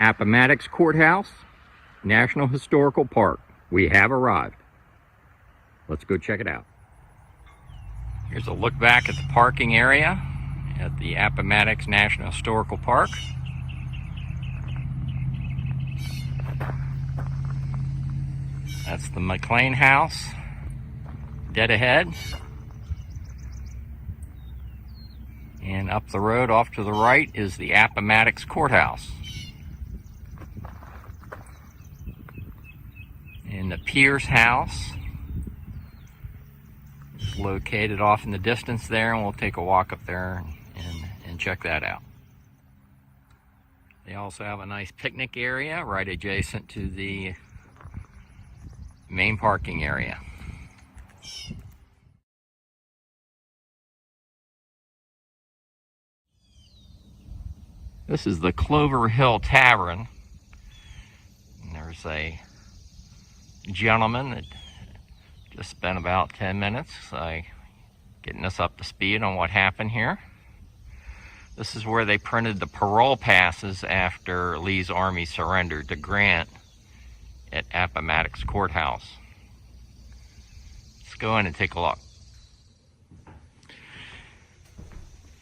Appomattox Courthouse, National Historical Park. We have arrived. Let's go check it out. Here's a look back at the parking area at the Appomattox National Historical Park. That's the McLean House, dead ahead. And up the road off to the right is the Appomattox Courthouse. And the Pierce House is located off in the distance there, and we'll take a walk up there and check that out. They also have a nice picnic area right adjacent to the main parking area. This is the Clover Hill Tavern. And there's a gentleman that just spent about 10 minutes getting us up to speed on what happened here. This is where they printed the parole passes after Lee's army surrendered to Grant at Appomattox Courthouse. Let's go in and take a look.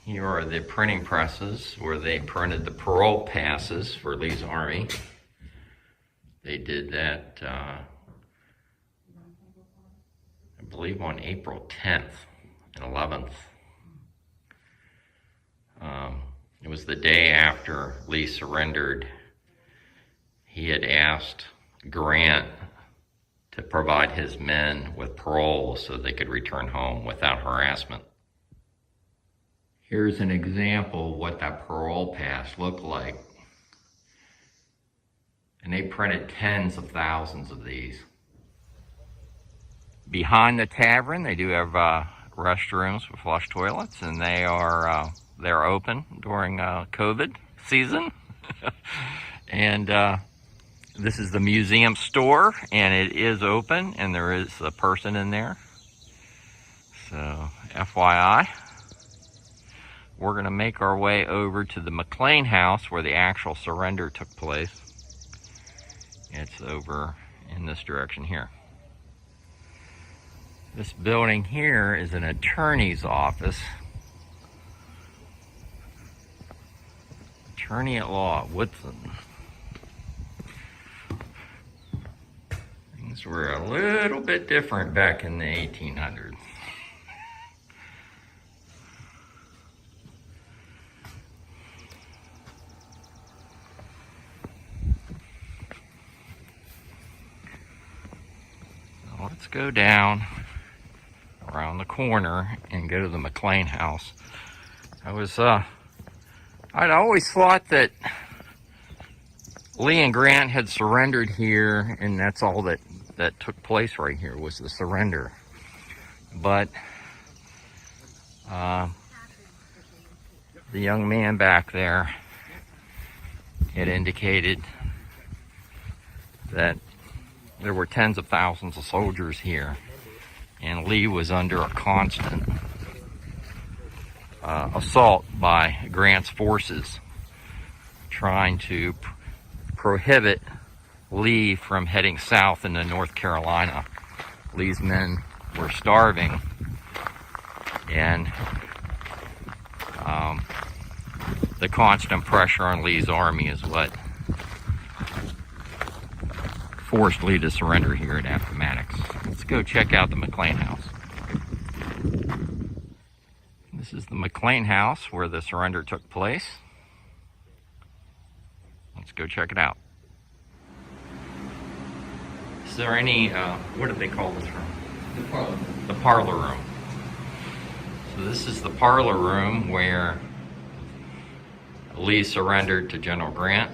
Here are the printing presses where they printed the parole passes for Lee's army. They did that, I believe, on April 10th and 11th. It was the day after Lee surrendered. He had asked Grant to provide his men with parole so they could return home without harassment. Here's an example of what that parole pass looked like. And they printed tens of thousands of these. Behind the tavern, they do have restrooms with flush toilets, and they're open during COVID season. And this is the museum store, and it is open, and there is a person in there. So, FYI. We're going to make our way over to the McLean House where the actual surrender took place. It's over in this direction here. This building here is an attorney's office. Attorney at law, Woodson. Things were a little bit different back in the 1800s. Let's go down around the corner and go to the McLean House. I'd always thought that Lee and Grant had surrendered here, and that's all that took place right here was the surrender. But the young man back there had indicated that there were tens of thousands of soldiers here, and Lee was under a constant assault by Grant's forces, trying to prohibit Lee from heading south into North Carolina. Lee's men were starving, and the constant pressure on Lee's army is what forced Lee to surrender here at Appomattox. Let's go check out the McLean House. This is the McLean House where the surrender took place. Let's go check it out. Is there any, what do they call this room? The parlor. The parlor room. So this is the parlor room where Lee surrendered to General Grant.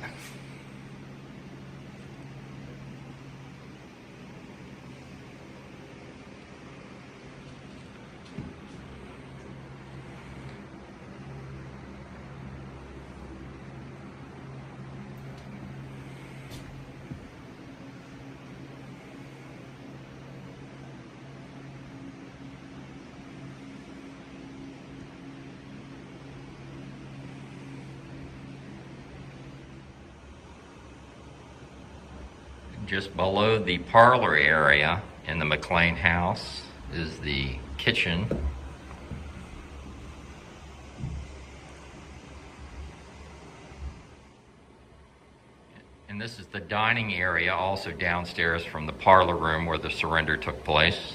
Just below the parlor area in the McLean house is the kitchen. And this is the dining area, also downstairs from the parlor room where the surrender took place.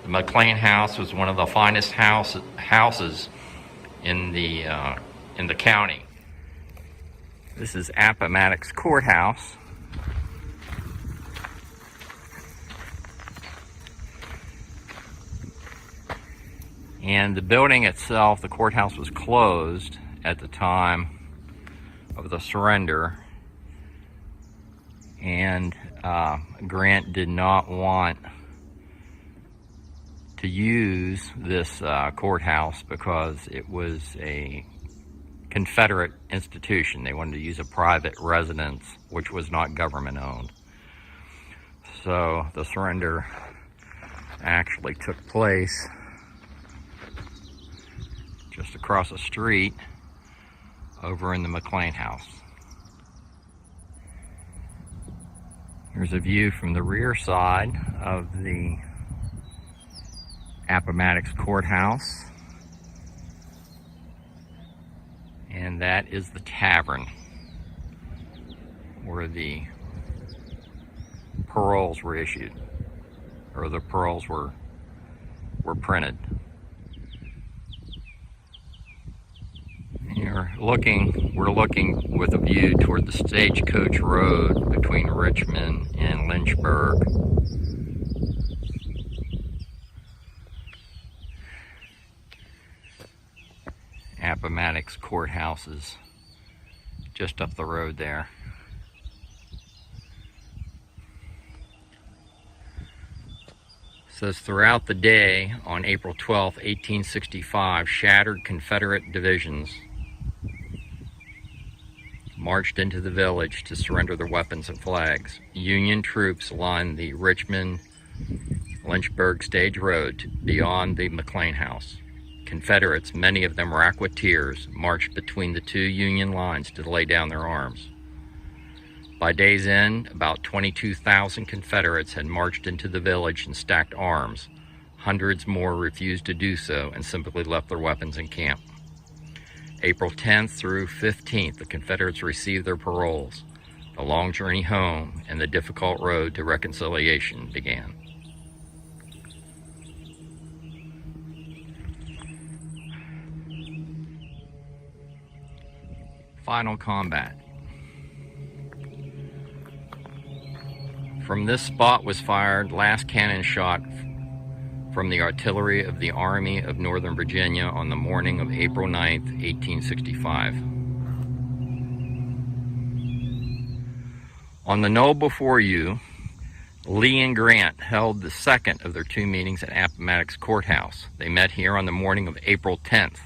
The McLean house was one of the finest houses in the county. This is Appomattox Courthouse. And the building itself, the courthouse, was closed at the time of the surrender. And Grant did not want to use this courthouse because it was a Confederate institution. They wanted to use a private residence, which was not government owned. So the surrender actually took place just across the street over in the McLean house. Here's a view from the rear side of the Appomattox Courthouse. And that is the tavern where the paroles were issued, or the paroles were printed. We're looking with a view toward the Stagecoach Road between Richmond and Lynchburg. Appomattox Courthouse is just up the road there. It says throughout the day on April 12, 1865, shattered Confederate divisions marched into the village to surrender their weapons and flags. Union troops lined the Richmond-Lynchburg Stage Road beyond the McLean house. Confederates, many of them raqueteers, marched between the two Union lines to lay down their arms. By day's end, about 22,000 Confederates had marched into the village and stacked arms. Hundreds more refused to do so and simply left their weapons in camp. April 10th through 15th, the Confederates received their paroles. The long journey home and the difficult road to reconciliation began. Final combat. From this spot was fired last cannon shot from the artillery of the Army of Northern Virginia on the morning of April 9th, 1865. On the knoll before you, Lee and Grant held the second of their two meetings at Appomattox Courthouse. They met here on the morning of April 10th.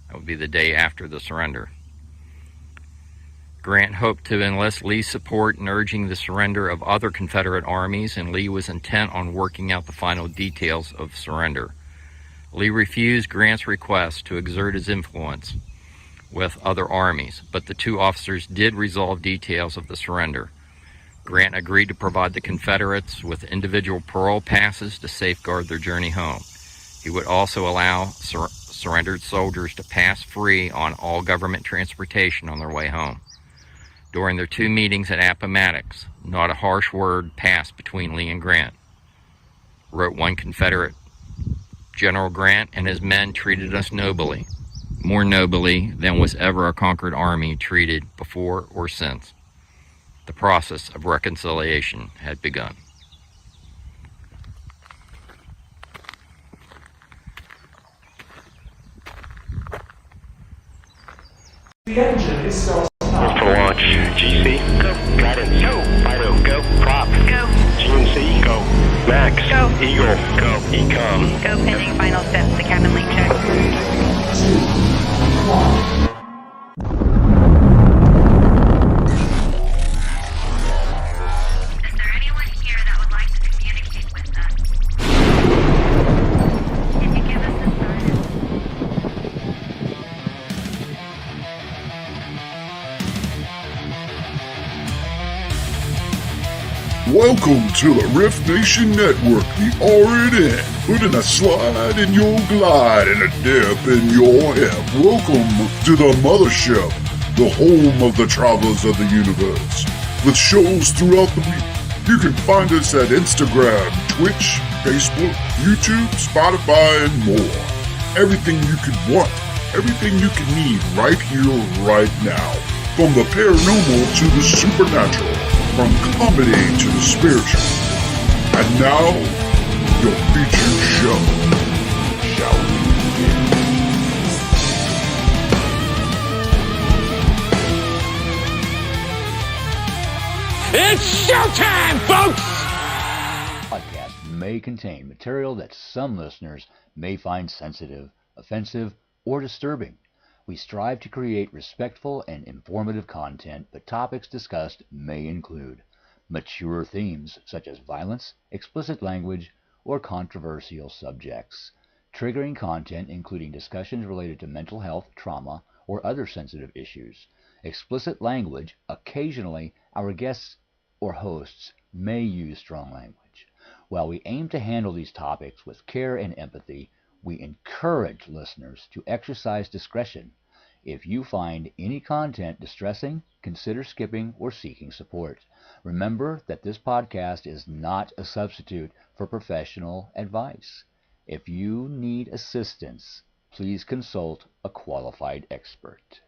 That would be the day after the surrender. Grant hoped to enlist Lee's support in urging the surrender of other Confederate armies, and Lee was intent on working out the final details of surrender. Lee refused Grant's request to exert his influence with other armies, but the two officers did resolve details of the surrender. Grant agreed to provide the Confederates with individual parole passes to safeguard their journey home. He would also allow surrendered soldiers to pass free on all government transportation on their way home. During their two meetings at Appomattox, not a harsh word passed between Lee and Grant. Wrote one Confederate, "General Grant and his men treated us nobly, more nobly than was ever a conquered army treated before or since." The process of reconciliation had begun. The engine is still For launch, GC, go. Guidance, go. Fido, go. Prop, Go. GNC, go. Max, Go. Eagle, go. Ecom. Go pending final steps to cabin link check. 2, 1. Is there anyone here that would like to communicate with us? Can you give us a sign? Welcome to the Rift Nation Network, the RNN. Putting a slide in your glide and a dip in your hip. Welcome to the mothership, the home of the travelers of the universe. With shows throughout the week, you can find us at Instagram, Twitch, Facebook, YouTube, Spotify, and more. Everything you could want, everything you can need right here, right now. From the paranormal to the supernatural, from comedy to the spiritual. And now, your featured show. Shall we begin? It's showtime, folks! Podcast may contain material that some listeners may find sensitive, offensive, or disturbing. We strive to create respectful and informative content, but topics discussed may include mature themes such as violence, explicit language, or controversial subjects, triggering content including discussions related to mental health, trauma, or other sensitive issues, explicit language. Occasionally, our guests or hosts may use strong language. While we aim to handle these topics with care and empathy, we encourage listeners to exercise discretion. If you find any content distressing, consider skipping or seeking support. Remember that this podcast is not a substitute for professional advice. If you need assistance, please consult a qualified expert.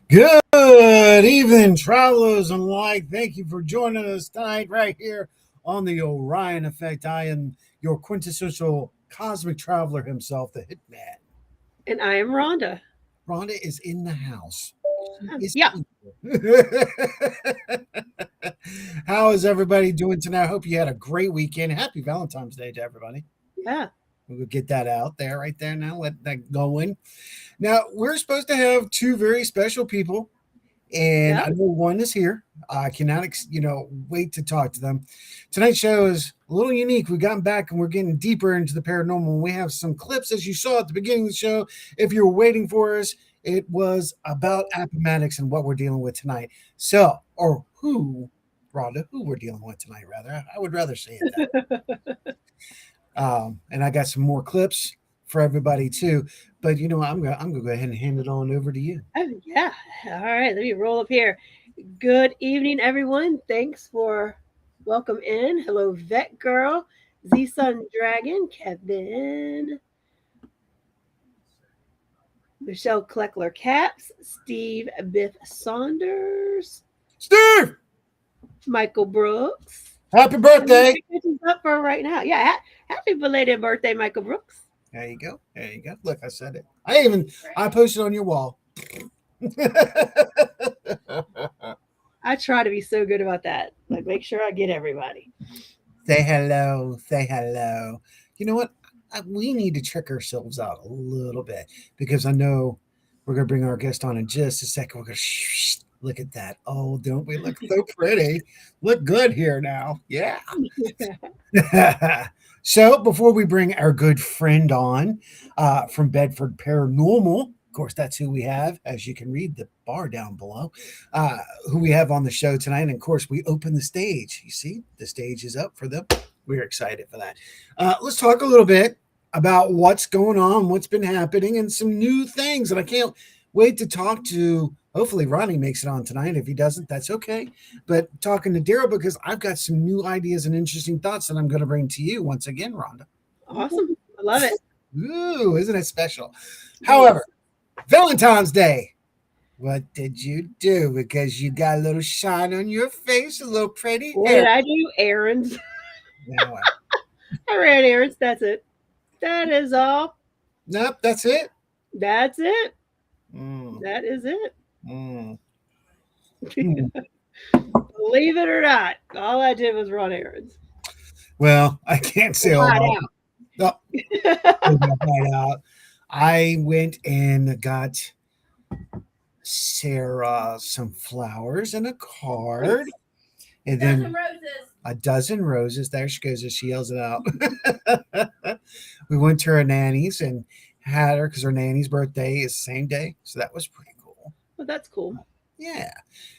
Good evening, travelers and like. Thank you for joining us tonight right here on the Orion Effect. I am your quintessential cosmic traveler himself, the Hitman. And I am Rhonda. Rhonda is in the house. Yeah. How is everybody doing tonight? I hope you had a great weekend. Happy Valentine's Day to everybody. Yeah. We'll get that out there right there now. Let that go in. Now, we're supposed to have two very special people, and I know one is here. I cannot, wait to talk to them. Tonight's show is a little unique. We've gotten back and we're getting deeper into the paranormal. We have some clips, as you saw at the beginning of the show. If you were waiting for us, it was about Appomattox and what we're dealing with tonight. So, or who, Rhonda, who we're dealing with tonight, rather. I would rather say it that. And I got some more clips for everybody too, but I'm gonna go ahead and hand it on over to you. Oh yeah. All right, let me roll up here. Good evening, everyone. Thanks for welcome in. Hello, Vet Girl, Z Sun Dragon, Kevin, Michelle Kleckler Caps, Steve Biff Saunders, Steve, Michael Brooks. Happy birthday! Up for right now. Yeah, happy belated birthday, Michael Brooks. There you go. There you go. Look, I said it. I posted on your wall. I try to be so good about that. Like, make sure I get everybody. Say hello. Say hello. You know what? We need to check ourselves out a little bit because I know we're going to bring our guest on in just a second. We're going to Look at that. Oh, don't we look so pretty? Look good here now. Yeah. So before we bring our good friend on from Bedford Paranormal, of course, that's who we have, as you can read the bar down below, who we have on the show tonight. And of course, we open the stage. You see, the stage is up for them. We're excited for that. Let's talk a little bit about what's going on, what's been happening, and some new things. And I can't wait to talk to, hopefully Ronnie makes it on tonight. If he doesn't, that's okay. But talking to Darrell, because I've got some new ideas and interesting thoughts that I'm going to bring to you once again, Rhonda. Awesome. I love it. Ooh, isn't it special? However, Valentine's Day. What did you do? Because you got a little shine on your face, a little pretty What hair. did I do? Errands. Anyway. I ran errands. That's it. That is all. Nope, that's it. That's it. Mm, That is it. mm. Believe it or not, all I did was run errands. Well, I can't say all Hide that. out. Hide out. I went and got Sarah some flowers and a card. And then a dozen roses. There she goes as she yells it out. We went to her nanny's and had her because her nanny's birthday is the same day. So that was pretty cool. Well, that's cool. Yeah.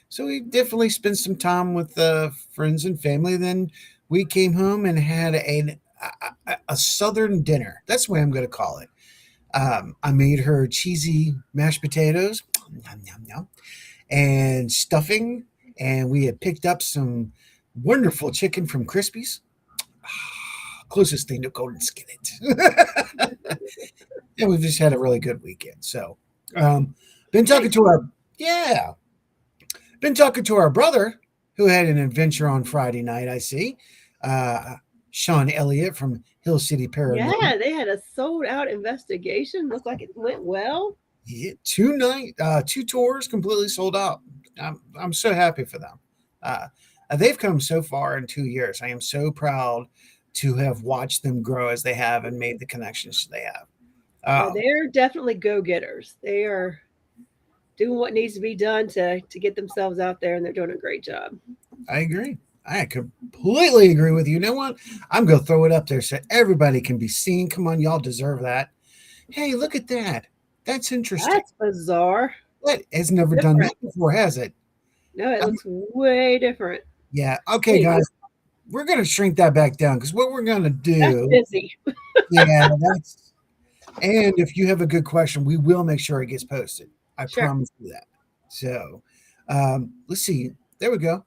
So we definitely spent some time with friends and family. Then we came home and had a southern dinner. That's the way I'm going to call it. I made her cheesy mashed potatoes, yum, yum, yum, and stuffing. And we had picked up some wonderful chicken from Crispy's. Closest thing to Golden Skillet. And we've just had a really good weekend. So, been talking to our brother who had an adventure on Friday night. I see, Sean Elliott from Hill City Paranormal. Yeah, they had a sold out investigation. Looked like it went well. Yeah, 2 tours completely sold out. I'm so happy for them. They've come so far in 2 years. I am so proud to have watched them grow as they have and made the connections they have. They're definitely go getters. They are doing what needs to be done to get themselves out there, and they're doing a great job. I agree. I completely agree with you. You know what? I'm going to throw it up there so everybody can be seen. Come on, y'all deserve that. Hey, look at that. That's interesting. That's bizarre. What? It's never done that before, has it? No, it looks way different. Yeah. Okay, guys. We're going to shrink that back down because what we're going to do. That's busy. Yeah, that's. And if you have a good question, we will make sure it gets posted. I promise you that. So let's see. There we go.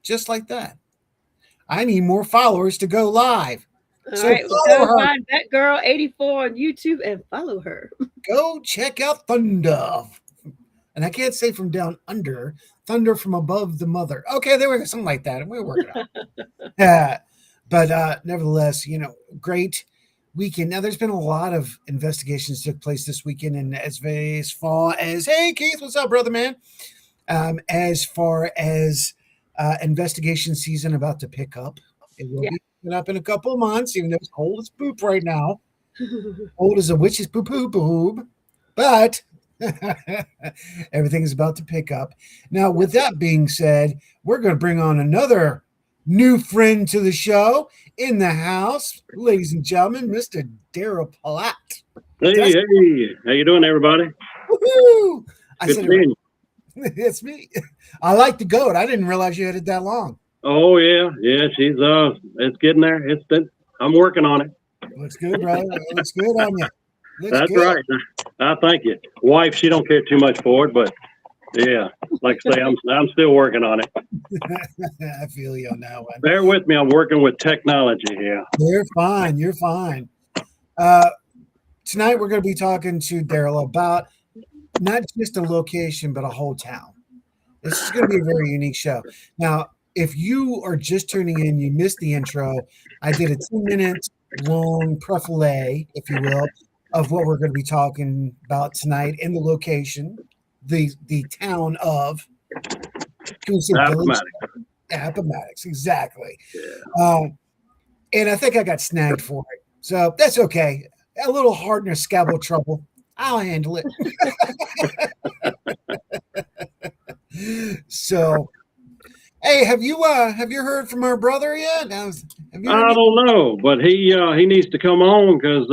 Just like that. I need more followers to go live. All right, well, go find that girl 84 on YouTube and follow her. Go check out Thunder. And I can't say from down under, thunder from above the mother. Okay, there we go, something like that. We're working on it. But nevertheless, great weekend. Now, there's been a lot of investigations took place this weekend, and as far as, hey, Keith, what's up, brother, man? As far as investigation season about to pick up, it will be picking up in a couple of months, even though it's cold as poop right now. Old as a witch's boob. But everything is about to pick up. Now, with that being said, we're going to bring on another new friend to the show in the house, ladies and gentlemen, Mr. Darrel Paulette. Hey, how you doing, everybody? Woohoo! I said it, it's me. I like the goat. I didn't realize you had it that long. Oh yeah, she's it's getting there. I'm working on it. Looks good, brother. Looks good on you. That's good. Right. Thank you. Wife, she don't care too much for it, but yeah, like I say, I'm still working on it. I feel you on that one. Bear with me. I'm working with technology here. You're fine. Tonight we're going to be talking to Darrel about not just a location, but a whole town. This is going to be a very unique show. Now, if you are just tuning in, you missed the intro. I did a 2-minute long profile, if you will, of what we're going to be talking about tonight in the location, the town of Appomattox, exactly. Yeah. And I think I got snagged for it, so that's okay. A little hardness, scabble trouble. I'll handle it. So, hey, have you heard from our brother yet? Have you heard I don't know, but he needs to come on because,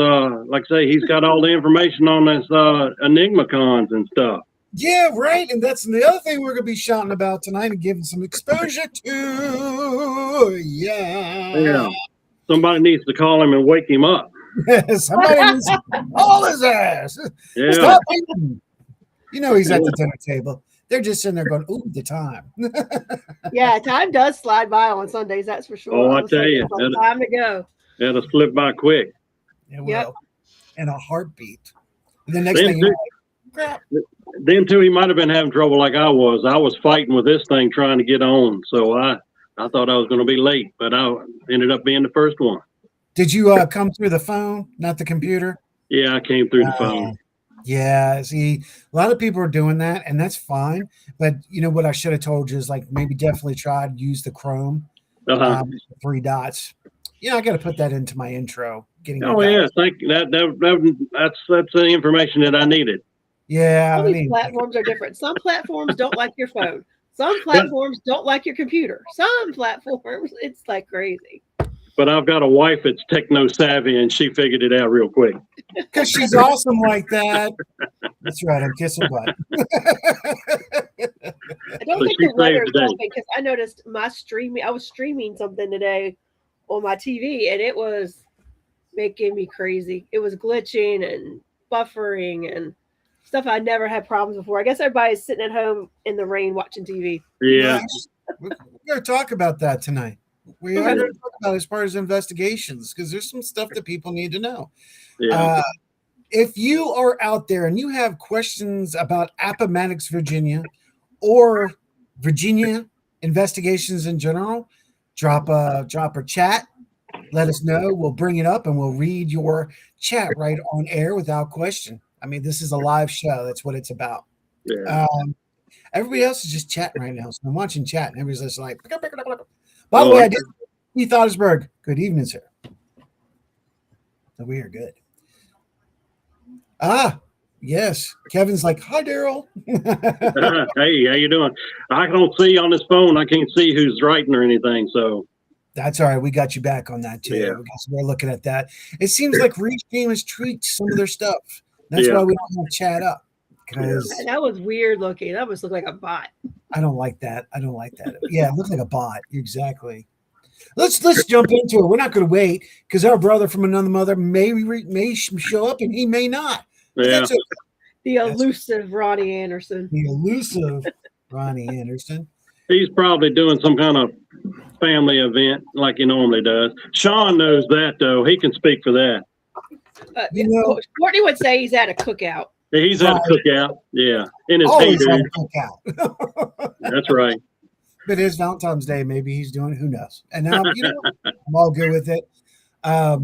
like I say, he's got all the information on this Enigma cons and stuff. Yeah, right. And that's the other thing we're going to be shouting about tonight and giving some exposure to. Yeah. Somebody needs to call him and wake him up. Somebody needs to call his ass. Yeah. Stop eating. You know he's at the dinner table. They're just sitting there going, ooh, the time. Yeah, time does slide by on Sundays, that's for sure. Oh, I tell you, it's time to go. It'll slip by quick. It will. Yep. In a heartbeat. And the next thing you know, crap. Then too, he might have been having trouble like I was. I was fighting with this thing trying to get on, so I thought I was going to be late, but I ended up being the first one. Did you come through the phone, not the computer? Yeah, I came through the phone. Yeah, see, a lot of people are doing that, and that's fine. But you know what I should have told you is like maybe definitely try to use the Chrome 3 dots. Yeah, I got to put that into my intro. Oh yeah, thank you. That's the information that I needed. Yeah, All these platforms are different. Some platforms don't like your phone. Some platforms don't like your computer. Some platforms, it's like crazy. But I've got a wife that's techno savvy, and she figured it out real quick. Because she's awesome like that. That's right. I'm kissing butt. I don't think the weather is helping because I noticed I was streaming something today on my TV, and it was making me crazy. It was glitching and buffering and stuff I never had problems before. I guess everybody's sitting at home in the rain watching TV. Yeah. We're going to talk about that tonight. We are going to talk about it as part of investigations because there's some stuff that people need to know. Yeah. If you are out there and you have questions about Appomattox, Virginia, or Virginia investigations in general, drop a chat. Let us know. We'll bring it up and we'll read your chat right on air without question. I mean, this is a live show. That's what it's about. Yeah. Everybody else is just chatting right now. So I'm watching chat and everybody's just like, by the way, I did Keith Ottersberg. Good evening, sir. So we are good. Yes. Kevin's like, hi, Darrell. Hey, how you doing? I don't see on this phone. I can't see who's writing or anything. So that's all right. We got you back on that too. Yeah. We're looking at that. It seems like Restream has tweaked some of their stuff. That's why we don't have chat up. Because that was weird looking. That was look like a bot. I don't like that. Yeah, it looks like a bot. Exactly. Let's jump into it. We're not going to wait because our brother from another mother may show up and he may not. Yeah. Okay. The elusive Ronnie Anderson. The elusive Ronnie Anderson. He's probably doing some kind of family event like he normally does. Sean knows that though. He can speak for that. Courtney would say he's at a cookout. He's at a cookout. Yeah. In his heyday. That's right. But it is Valentine's Day. Maybe he's doing it. Who knows? And now, I'm all good with it. I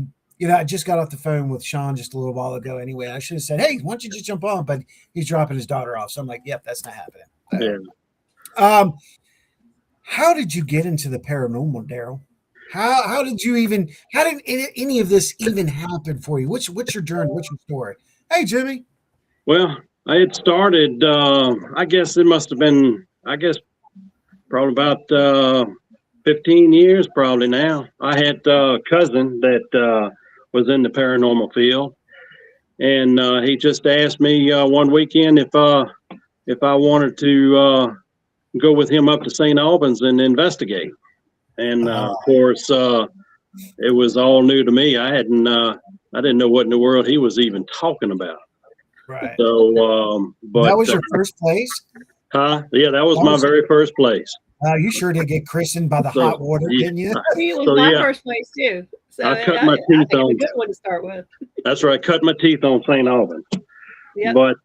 just got off the phone with Sean just a little while ago anyway. I should have said, hey, why don't you just jump on? But he's dropping his daughter off. So I'm like, yep, that's not happening. Yeah. How did you get into the paranormal, Darrell? How did any of this even happen for you? What's your journey? What's your story? Hey, Jimmy. Well, I had started, I guess it must have been, probably about 15 years probably now. I had a cousin that was in the paranormal field, and he just asked me one weekend if I wanted to go with him up to St. Albans and investigate. And of course, it was all new to me. I didn't know what in the world he was even talking about. Right. So, but that was your first place? Yeah, that was my very first place. You sure did get christened by the hot water, didn't you? It was my first place too. So I cut my teeth on. A good one to start with. That's right. Cut my teeth on St. Albans. Yep. But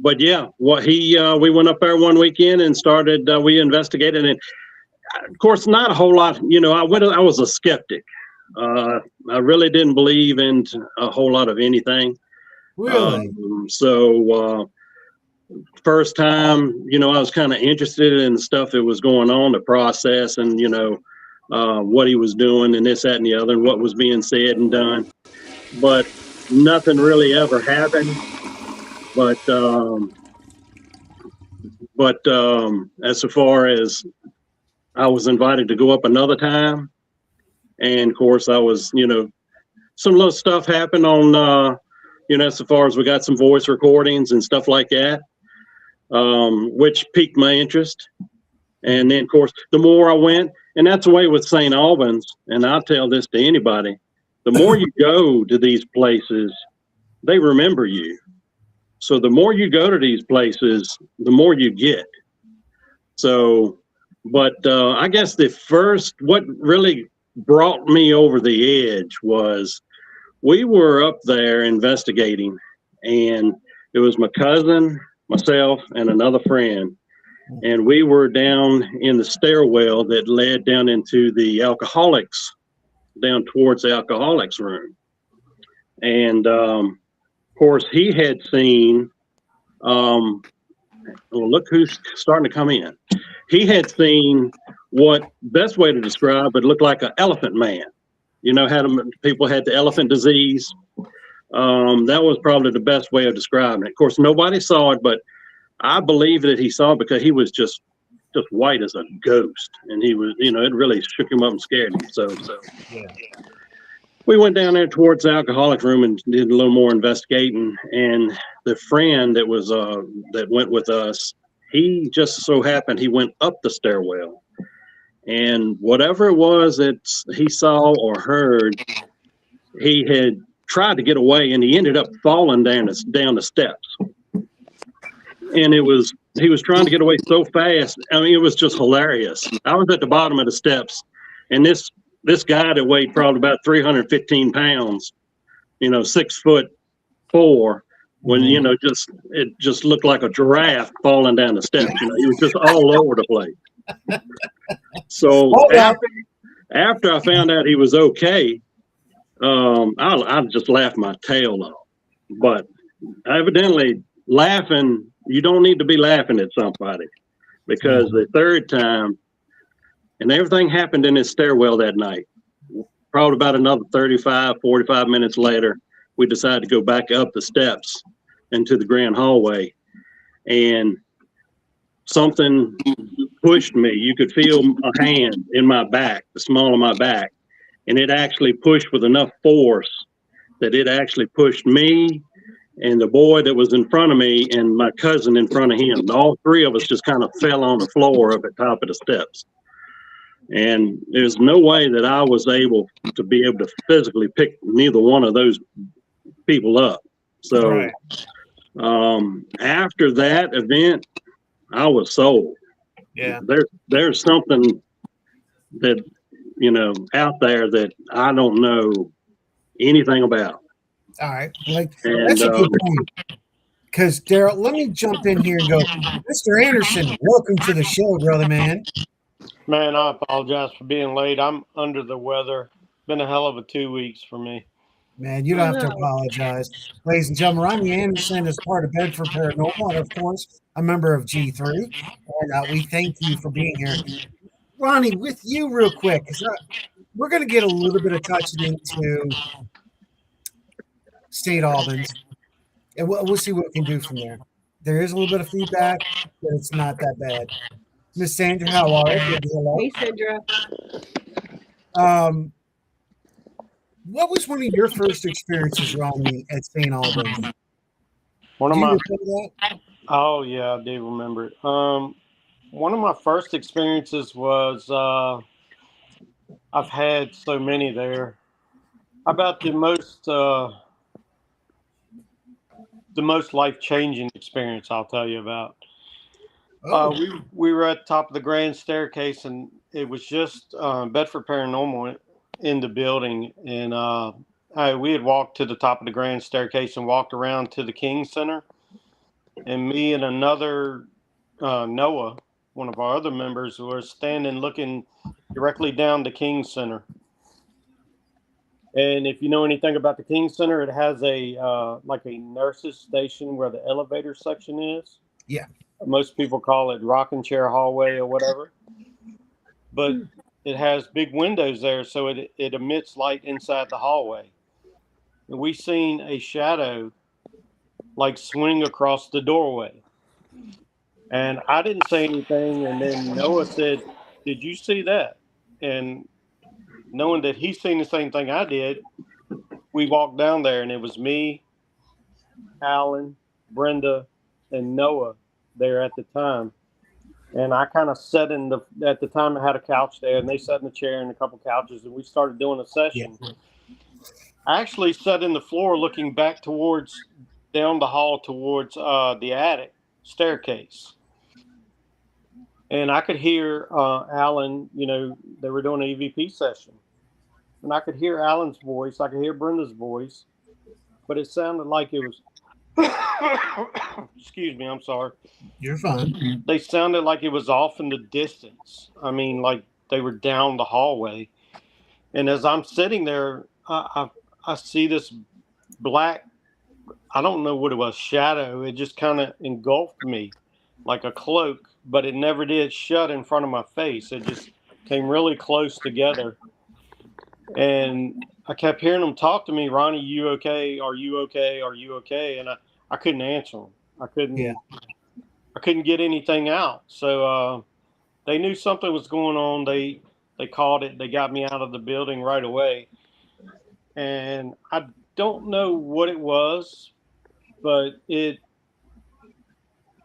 but yeah, we went up there one weekend and started. We investigated, and of course, not a whole lot. I was a skeptic. I really didn't believe in a whole lot of anything. Really? First time, I was kind of interested in the stuff that was going on, the process, and what he was doing, and this, that, and the other, and what was being said and done. But nothing really ever happened. But But as far as I was invited to go up another time, and of course I was, some little stuff happened on, as far as we got some voice recordings and stuff like that, which piqued my interest. And then, of course, the more I went, and that's the way with St. Albans, and I'll tell this to anybody, the more you go to these places, they remember you. So the more you go to these places, the more you get. So, but I guess what really brought me over the edge was we were up there investigating, and it was my cousin, myself, and another friend. And we were down in the stairwell that led down into the alcoholics, down towards the alcoholics room. And of course, he had seen, well, look who's starting to come in. He had seen what, best way to describe it, looked like an elephant man. How people had the elephant disease. That was probably the best way of describing it. Of course, nobody saw it, but I believe that he saw it because he was just white as a ghost, and he was, it really shook him up and scared him. So Yeah. we went down there towards the alcoholic room and did a little more investigating. And the friend that was that went with us, he just so happened he went up the stairwell, and whatever it was that he saw or heard, he had tried to get away, and he ended up falling down the steps. And he was trying to get away so fast. I mean, it was just hilarious. I was at the bottom of the steps, and this guy that weighed probably about 315 pounds, 6'4", when it just looked like a giraffe falling down the steps. He was just all over the place. So after I found out he was okay, I just laughed my tail off. But evidently, laughing, you don't need to be laughing at somebody, because the third time, and everything happened in this stairwell that night. Probably about another 45 minutes later, we decided to go back up the steps into the grand hallway, and something pushed me. You could feel a hand in my back, the small of my back, and it actually pushed with enough force that it actually pushed me and the boy that was in front of me and my cousin in front of him. All three of us just kind of fell on the floor up at the top of the steps. And there's no way that I was able to physically pick neither one of those people up. So after that event, I was sold. Yeah. There's something that, out there that I don't know anything about. All right. That's a good point. Because, Darrell, let me jump in here and go, Mr. Anderson, welcome to the show, brother man. Man, I apologize for being late. I'm under the weather. Been a hell of a 2 weeks for me. Man, you don't have to apologize. Ladies and gentlemen, Ronnie Anderson is part of Bedford Paranormal, and of course, a member of G3. And we thank you for being here. Ronnie, with you real quick, we're going to get a little bit of touching into St. Albans, and we'll see what we can do from there. There is a little bit of feedback, but it's not that bad. Miss Sandra, how are you? Hey, Sandra. What was one of your first experiences, Ronnie, at St. Albans? Oh yeah, I do remember it. One of my first experiences was I've had so many there. About the most life-changing experience I'll tell you about. We were at the top of the grand staircase, and it was just Bedford Paranormal in the building, and we had walked to the top of the grand staircase and walked around to the King Center, and me and another Noah, one of our other members, were standing looking directly down the King Center. And if you know anything about the King Center, it has a like a nurses station where the elevator section is. Yeah. Most people call it rocking chair hallway or whatever. But it has big windows there, so it emits light inside the hallway. And we seen a shadow like swing across the doorway. And I didn't say anything. And then Noah said, "Did you see that?" And knowing that he's seen the same thing I did, we walked down there, and it was me, Alan, Brenda, and Noah there at the time. And I kind of sat at the time I had a couch there, and they sat in a chair and a couple couches, and we started doing a session. I actually sat in the floor looking back down the hall towards the attic staircase. And I could hear Alan, they were doing an EVP session. And I could hear Alan's voice. I could hear Brenda's voice. But it sounded like it was, excuse me, I'm sorry. You're fine. They sounded like it was off in the distance. I mean, like they were down the hallway. And as I'm sitting there, I see this black, I don't know what it was, shadow. It just kind of engulfed me like a cloak, but it never did shut in front of my face. It just came really close together. And I kept hearing them talk to me, "Ronnie, you okay? Are you okay? Are you okay?" And I couldn't answer them. I couldn't get anything out. So they knew something was going on. They called it. They got me out of the building right away. And I don't know what it was, but it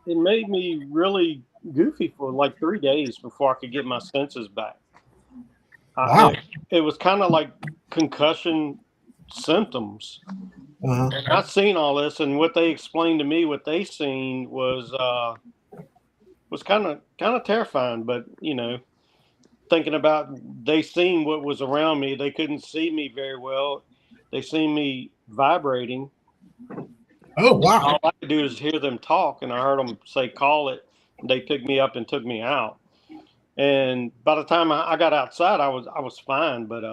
made me really goofy for like 3 days before I could get my senses back. Wow. It was kind of like concussion symptoms. And I've seen all this, and what they explained to me, what they seen was kind of terrifying. But thinking about, they seen what was around me. They couldn't see me very well. They seen me vibrating. Oh, wow. All I could do is hear them talk, and I heard them say, "Call it." They picked me up and took me out. And by the time I got outside, I was fine. But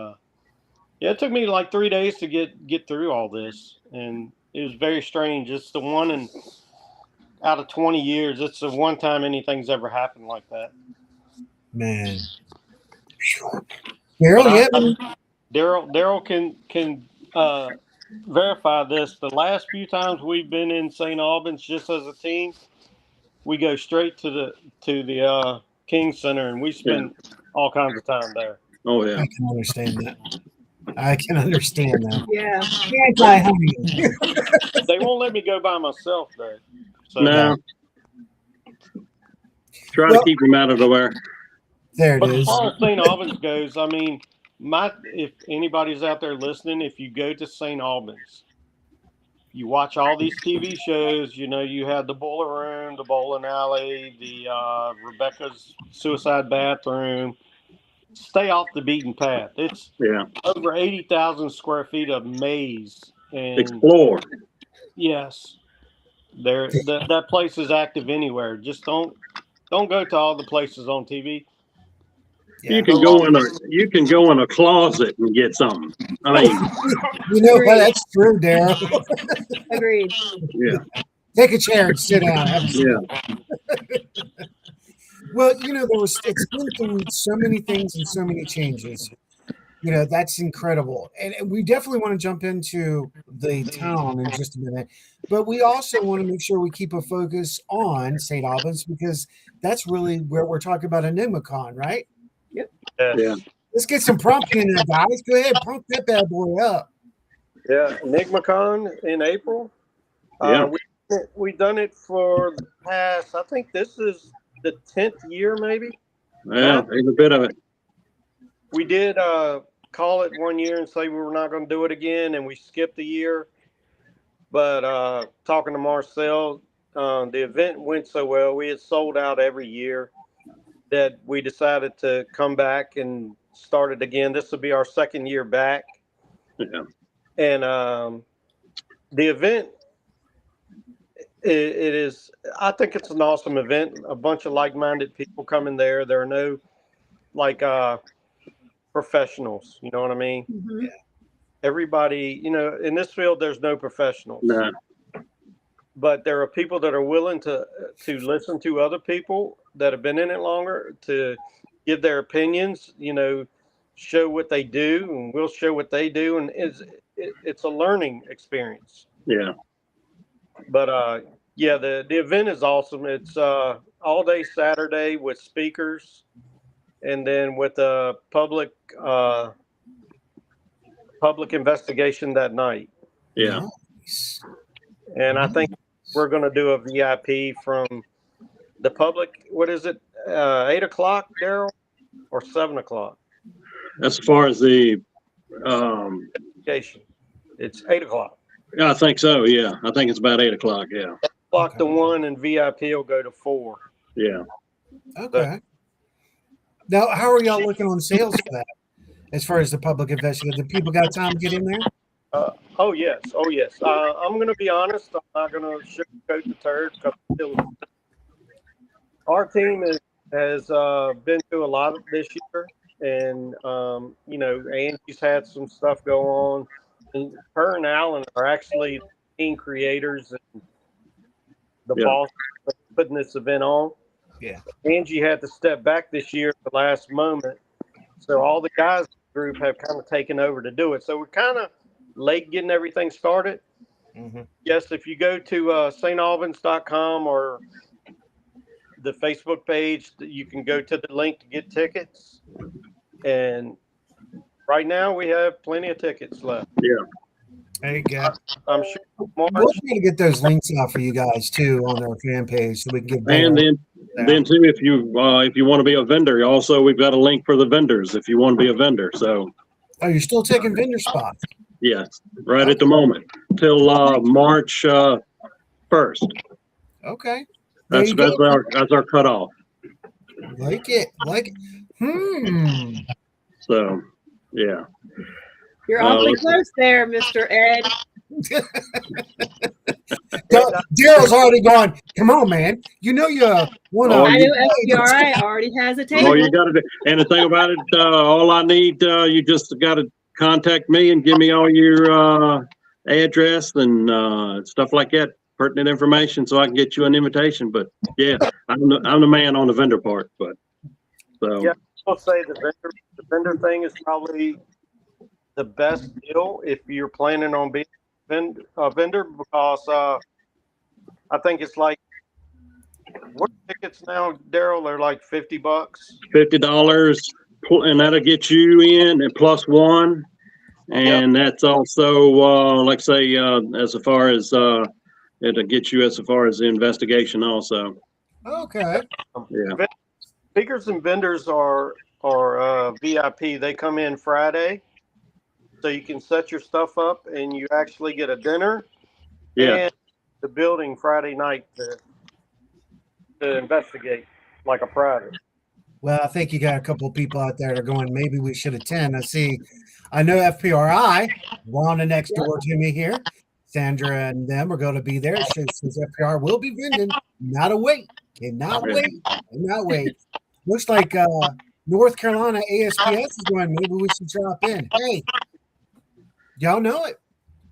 yeah, it took me like 3 days to get through all this, and it was very strange. It's the one out of 20 years. It's the one time anything's ever happened like that. Man. Darrell can verify this. The last few times we've been in St. Albans, just as a team, we go straight to the King Center, and we spend all kinds of time there. Oh yeah, I can understand that. I can understand that. Yeah. They won't let me go by myself though. So, no. Try to keep them out of the way. There it but is. as far as St. Albans goes, I mean, if anybody's out there listening, if you go to St. Albans, you watch all these TV shows. You have the Boiler Room, the Bowling Alley, the Rebecca's Suicide Bathroom. Stay off the beaten path. It's over 80,000 square feet of maze. And explore. Yes, that place is active anywhere. Just don't go to all the places on TV. Yeah. You can go in a closet and get something. I mean, what? That's true, Darrell. Agreed. Yeah. Take a chair and sit down. Yeah. Well, it's been through so many things and so many changes. That's incredible. And we definitely want to jump into the town in just a minute. But we also want to make sure we keep a focus on St. Albans, because that's really where we're talking about EnigmaCon, right? Yep. Yeah. Let's get some prompting in there, guys. Go ahead, prompt that bad boy up. Yeah, EnigmaCon in April. We've done it for the past, I think this is the 10th year, maybe. Yeah, there's a bit of it. We did call it one year and say we were not going to do it again, and we skipped a year. But talking to Marcel, the event went so well. We had sold out every year that we decided to come back and start it again. This will be our second year back. Yeah. And the event, it is, I think it's an awesome event. A bunch of like-minded people come in there. There are no professionals, you know what I mean? Mm-hmm. Everybody, in this field, there's no professionals. No. But there are people that are willing to listen to other people that have been in it longer, to give their opinions, show what they do, and we'll show what they do. And it's a learning experience. Yeah. But the event is awesome. It's all day Saturday with speakers, and then with a public investigation that night. Yeah. Nice. And I think we're going to do a VIP from the public. What is it? 8 o'clock, Darrell, or 7 o'clock? As far as the, it's 8 o'clock. yeah, I think so. Yeah. I think it's about 8 o'clock. Yeah. 8 o'clock to 1, and VIP will go to 4. Yeah. Okay. Now, how are y'all looking on sales for that? As far as the public investigation, do people got time to get in there? Oh yes. I'm going to be honest. I'm not going to sugarcoat the turd, because our team has been through a lot this year, and Angie's had some stuff go on, and her and Alan are actually team creators and the boss putting this event on. Yeah. Angie had to step back this year at the last moment, so all the guys in the group have kind of taken over to do it. So we're kind of late getting everything started. Mm-hmm. Yes, if you go to stalbans.com or the Facebook page, you can go to the link to get tickets. And right now we have plenty of tickets left. Yeah. There you go. I'm sure We're going to get those links out for you guys too on our fan page, so we can get better. And then too, if you want to be a vendor, also we've got a link for the vendors if you want to be a vendor. So. Oh, you're still taking vendor spots? Yes, right at the moment till March 1st. Okay. That's our cutoff. Like it. So, yeah. You're awfully close there, Mr. Ed. Darrell's already gone. Come on, man. You know you want to. I know FPRI already has a table. All you got to do, and the thing about it, all I need, you just got to contact me and give me all your address and stuff like that, pertinent information, so I can get you an invitation. But yeah, I'm the man on the vendor part. But so yeah, I'll say the vendor thing is probably the best deal if you're planning on being a vendor, because I think it's like, what tickets now, Darrell? They're like $50. $50, and that'll get you in and plus one. And that's also, like say, as far as it'll get you as far as the investigation also. Okay. Yeah. Speakers and vendors are VIP. They come in Friday, so you can set your stuff up, and you actually get a dinner. Yeah. And the building Friday night to investigate like a private. Well, I think you got a couple of people out there that are going, maybe we should attend. I know FPRI, Rhonda next door to me here. Sandra and them are going to be there. She says FPR will be vending. Not a wait. Cannot wait. Looks like North Carolina ASPS is going, maybe we should drop in. Hey, y'all know it.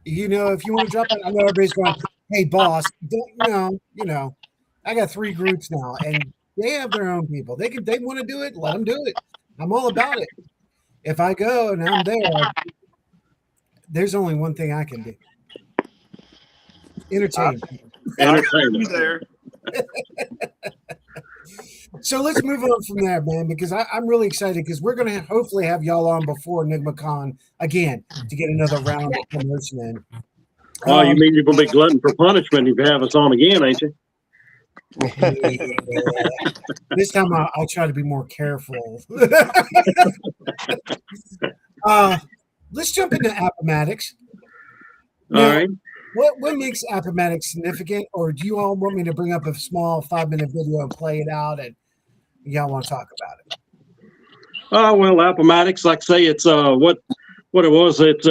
You know, if you want to drop in, I know everybody's going, hey, boss, I got 3 groups now, and they have their own people. They want to do it, let them do it. I'm all about it. If I go and I'm there, there's only one thing I can do. Entertain. Entertain there. So let's move on from there, man, because I'm really excited because we're going to hopefully have y'all on before NigmaCon again to get another round of promotion in. Oh, you mean you're going to be glutton for punishment if you have us on again, ain't you? Yeah. This time I'll try to be more careful. Let's jump into Appomattox. All right. What makes Appomattox significant, or do you all want me to bring up a small 5-minute video and play it out, and y'all want to talk about it? Well, Appomattox, like I say, it's what it was. It's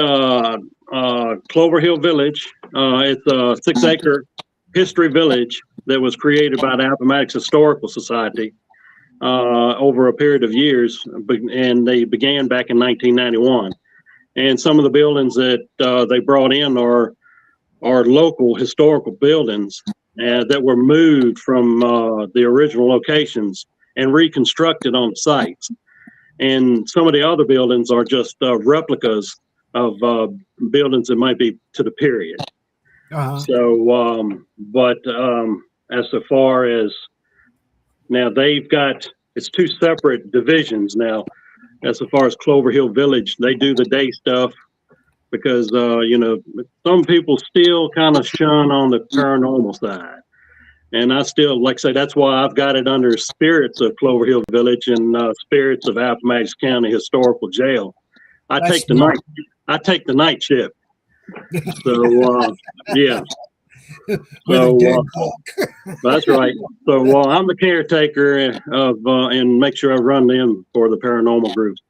Clover Hill Village. It's a 6-acre history village that was created by the Appomattox Historical Society over a period of years, and they began back in 1991. And some of the buildings that they brought in are local historical buildings that were moved from the original locations and reconstructed on the sites. And some of the other buildings are just replicas of buildings that might be to the period. Uh-huh. So, but as far as Now it's two separate divisions now. As far as Clover Hill Village, they do the day stuff because, some people still kind of shun on the paranormal side. And I still, like I say, that's why I've got it under Spirits of Clover Hill Village and Spirits of Appomattox County Historical Jail. I take the night shift. So, yeah. So, that's right. So I'm the caretaker of and make sure I run them for the paranormal groups,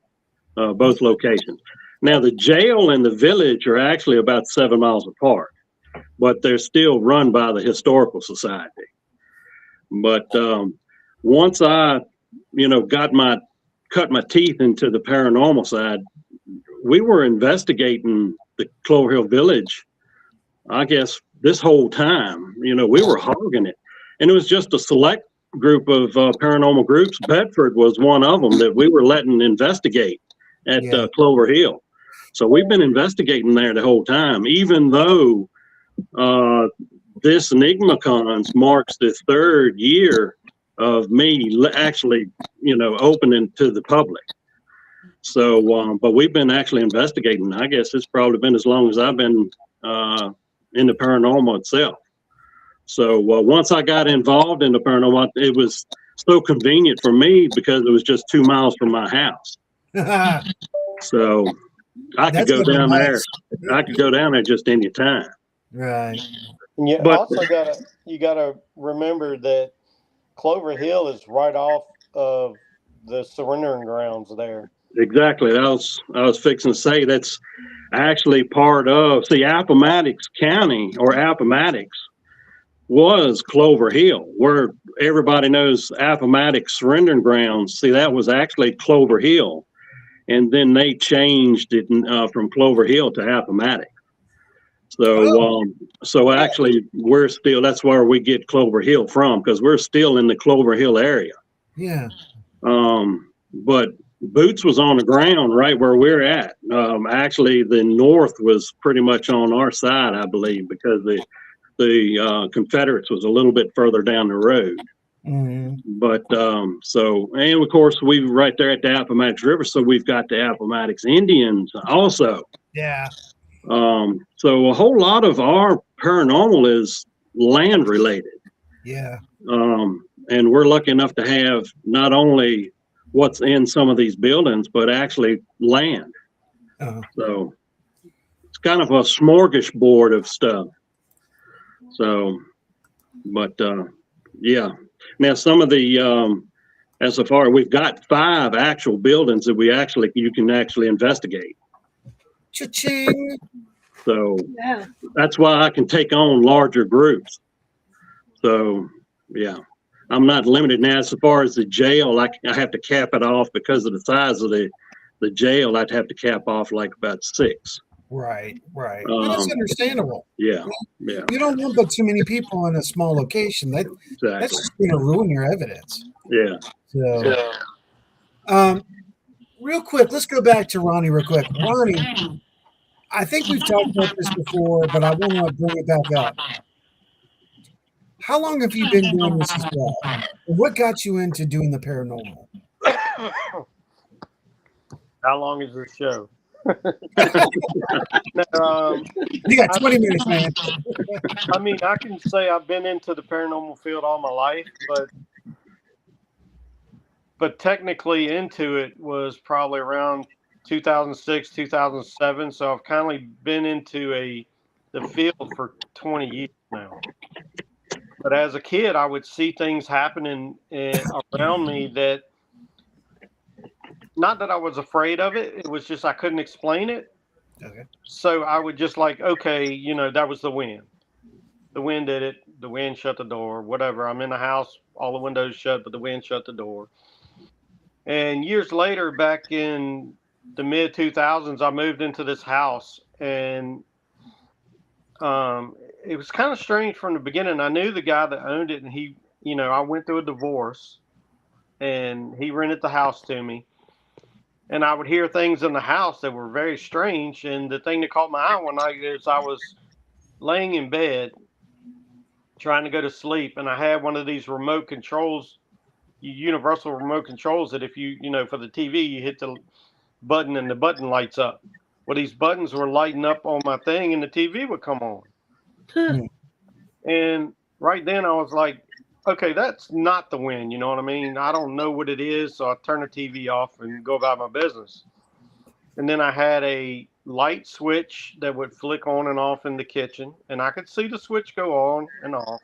both locations. Now the jail and the village are actually about 7 miles apart, but they're still run by the Historical Society. But once I, cut my teeth into the paranormal side, we were investigating the Clover Hill Village, I guess, this whole time. We were hogging it. And it was just a select group of paranormal groups. Bedford was one of them that we were letting investigate at Clover Hill. So we've been investigating there the whole time, even though this EnigmaCons marks the 3rd year of me actually, opening to the public. So, but we've been actually investigating. I guess it's probably been as long as I've been in the paranormal itself. So once I got involved in the paranormal, it was so convenient for me because it was just 2 miles from my house. So I could go down there. I could go down there just any time. Right. And you But also gotta remember that Clover Hill is right off of the surrendering grounds there. exactly. I was fixing to say that's actually part of, Appomattox County or Appomattox was Clover Hill, where everybody knows Appomattox surrendering grounds. See, that was actually Clover Hill. And then they changed it from Clover Hill to Appomattox. So actually we're still, that's where we get Clover Hill from, because we're still in the Clover Hill area. Yeah. But Boots was on the ground right where we're at. Actually, the north was pretty much on our side, I believe, because the Confederates was a little bit further down the road. Mm-hmm. But and of course we were right there at the Appomattox River, so we've got the Appomattox Indians also. Yeah. So a whole lot of our paranormal is land related. Yeah. And we're lucky enough to have not only what's in some of these buildings, but actually land. So it's kind of a smorgasbord of stuff. So, but yeah. Now some of the as far we've got 5 actual buildings that you can actually investigate. Cha-ching. So that's why I can take on larger groups. So yeah, I'm not limited. Now as far as the jail, I have to cap it off because of the size of the jail. I'd have to cap off like about 6. Right. Well, that's understandable. Yeah. You don't want but too many people in a small location. That's just going to ruin your evidence. Yeah. So, real quick, let's go back to Ronnie real quick. Ronnie, I think we've talked about this before, but I want to bring it back up. How long have you been doing this as well? And what got you into doing the paranormal? How long is this show? You got 20 minutes, man. I mean, I can say I've been into the paranormal field all my life, but technically into it was probably around 2006, 2007. So I've kind of been into the field for 20 years now. But as a kid, I would see things happening around me that, not that I was afraid of it. It was just I couldn't explain it. Okay. So I would just like, okay, that was the wind. The wind did it. The wind shut the door, whatever. I'm in the house, all the windows shut, but the wind shut the door. And years later, back in the mid 2000s, I moved into this house, and it was kind of strange from the beginning. I knew the guy that owned it, and he, I went through a divorce, and he rented the house to me. And I would hear things in the house that were very strange. And the thing that caught my eye one night is I was laying in bed trying to go to sleep, and I had one of these remote controls universal remote controls that if you for the TV, you hit the button and the button lights up. Well, these buttons were lighting up on my thing and the TV would come on. And right then I was like, okay, that's not the wind. You know what I mean? I don't know what it is. So I turn the TV off and go about my business. And then I had a light switch that would flick on and off in the kitchen, and I could see the switch go on and off.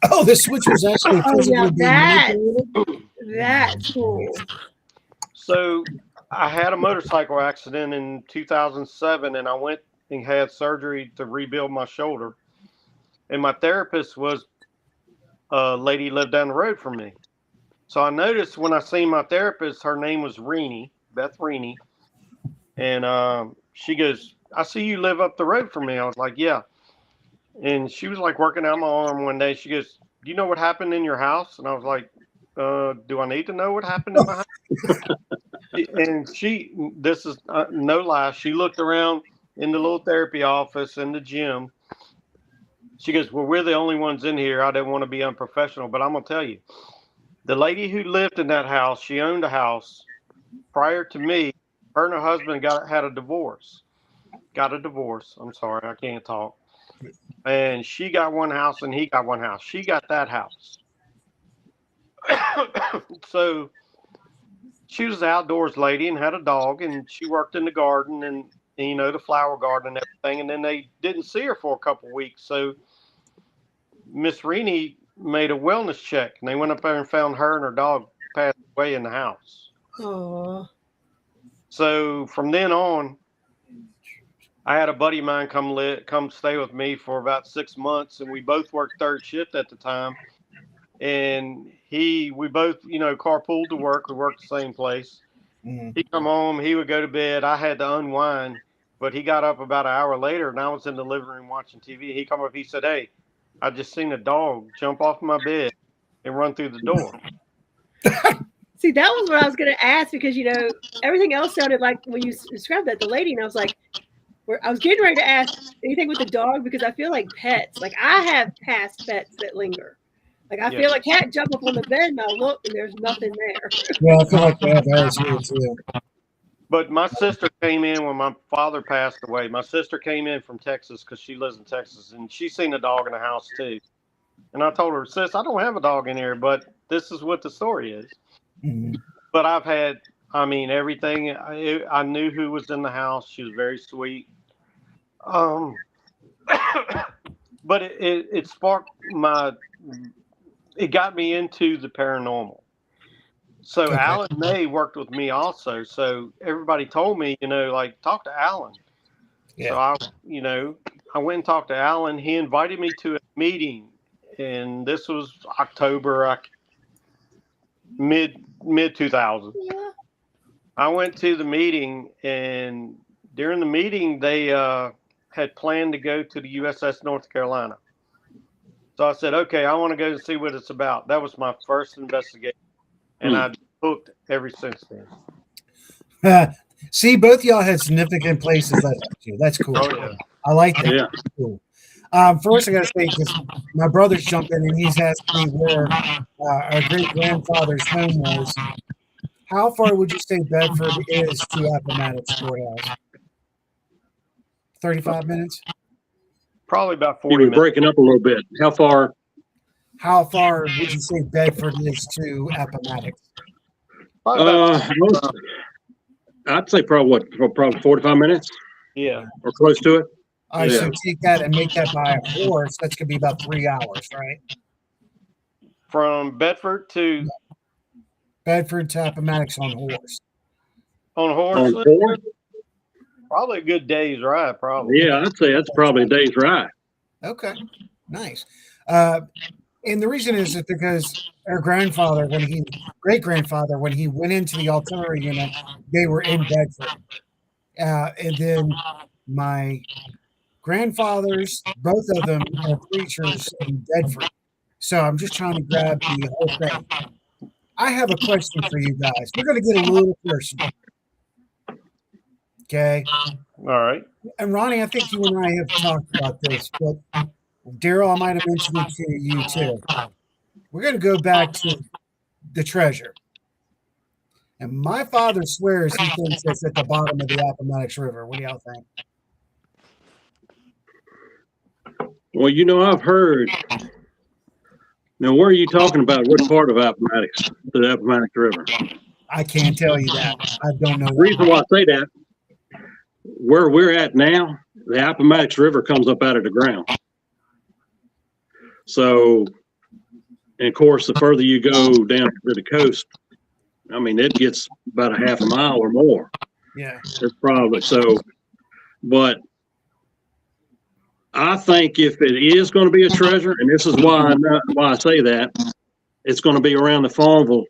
Oh, the switch was actually physically being manipulated? That's cool. So I had a motorcycle accident in 2007, and I went and had surgery to rebuild my shoulder. And my therapist was a lady lived down the road from me. So I noticed when I seen my therapist, her name was Rennie, Beth Rennie. And she goes, I see you live up the road from me. I was like, yeah. And she was like working out my arm one day. She goes, do you know what happened in your house? And I was like, do I need to know what happened in my house? And this is no lie. She looked around in the little therapy office in the gym. She goes, well, we're the only ones in here. I didn't want to be unprofessional, but I'm going to tell you, the lady who lived in that house, she owned a house prior to me. Her and her husband got a divorce. I'm sorry, I can't talk. And she got one house and he got one house. She got that house. So she was an outdoors lady and had a dog, and she worked in the garden and the flower garden and everything. And then they didn't see her for a couple of weeks. So Miss Rennie made a wellness check, and they went up there and found her and her dog passed away in the house. Oh. So from then on, I had a buddy of mine come stay with me for about 6 months, and we both worked third shift at the time. And we both, carpooled to work. We worked the same place. Mm-hmm. He'd come home, he would go to bed. I had to unwind, but he got up about an hour later, and I was in the living room watching TV. He come up, he said, hey, I just seen a dog jump off my bed and run through the door. See, that was what I was going to ask, because, everything else sounded like when you described that, the lady, and I was like, I was getting ready to ask anything with the dog, because I feel like pets, like I have past pets that linger. Like I feel like cat jump up on the bed and I look and there's nothing there. Yeah, I feel like they have those here too. But my sister came in when my father passed away. My sister came in from Texas because she lives in Texas, and she seen a dog in the house too. And I told her, sis, I don't have a dog in here, but this is what the story is. Mm-hmm. But I've had, everything. I knew who was in the house. She was very sweet. But it sparked it got me into the paranormal. So Okay. Alan May worked with me also. So everybody told me, talk to Alan. Yeah. So I went and talked to Alan. He invited me to a meeting, and this was October, mid 2000. Yeah. I went to the meeting, and during the meeting, they had planned to go to the USS North Carolina. So I said, okay, I want to go and see what it's about. That was my first investigation, and I've hooked ever since then. See, both y'all had significant places that you. That's cool. Oh, yeah. I like that. Yeah. That's cool. First, I got to say, because my brother's jumped in and he's asked me where our great grandfather's home was. How far would you say Bedford is to Appomattox Courthouse? 35 minutes? Probably about You 40 were minutes. breaking up a little bit. How far? How far would you say Bedford is to Appomattox? I'd say probably 45 minutes Yeah. or close to it. All right, Yeah. so take that and make that by a horse. That's going to be about 3 hours, right? From Bedford to Bedford to Appomattox on horse. on horse, On horse? probably a good day's ride, probably. Yeah, I'd say that's probably a day's ride. Okay, nice. And the reason is because our grandfather, great grandfather, when he went into the artillery unit, they were in Bedford. And then my grandfathers, both of them are preachers in Bedford. So I'm just trying to grab the whole thing. I have a question for you guys. We're going to get a little personal. Okay. All right. And Ronnie, I think you and I have talked about this, but Darrell, I might have mentioned it to you too. We're going to go back to the treasure. And my father swears he thinks it's at the bottom of the Appomattox River. What do y'all think? Well, I've heard. Now, where are you talking about? What part of Appomattox? The Appomattox River? I can't tell you that. I don't know. The reason why I say that, where we're at now, the Appomattox River comes up out of the ground. So, and of course, the further you go down to the coast, I mean, it gets about a half a mile or more. Yeah. It's probably so. But I think if it is going to be a treasure, and this is why I say that, it's going to be around the Farmville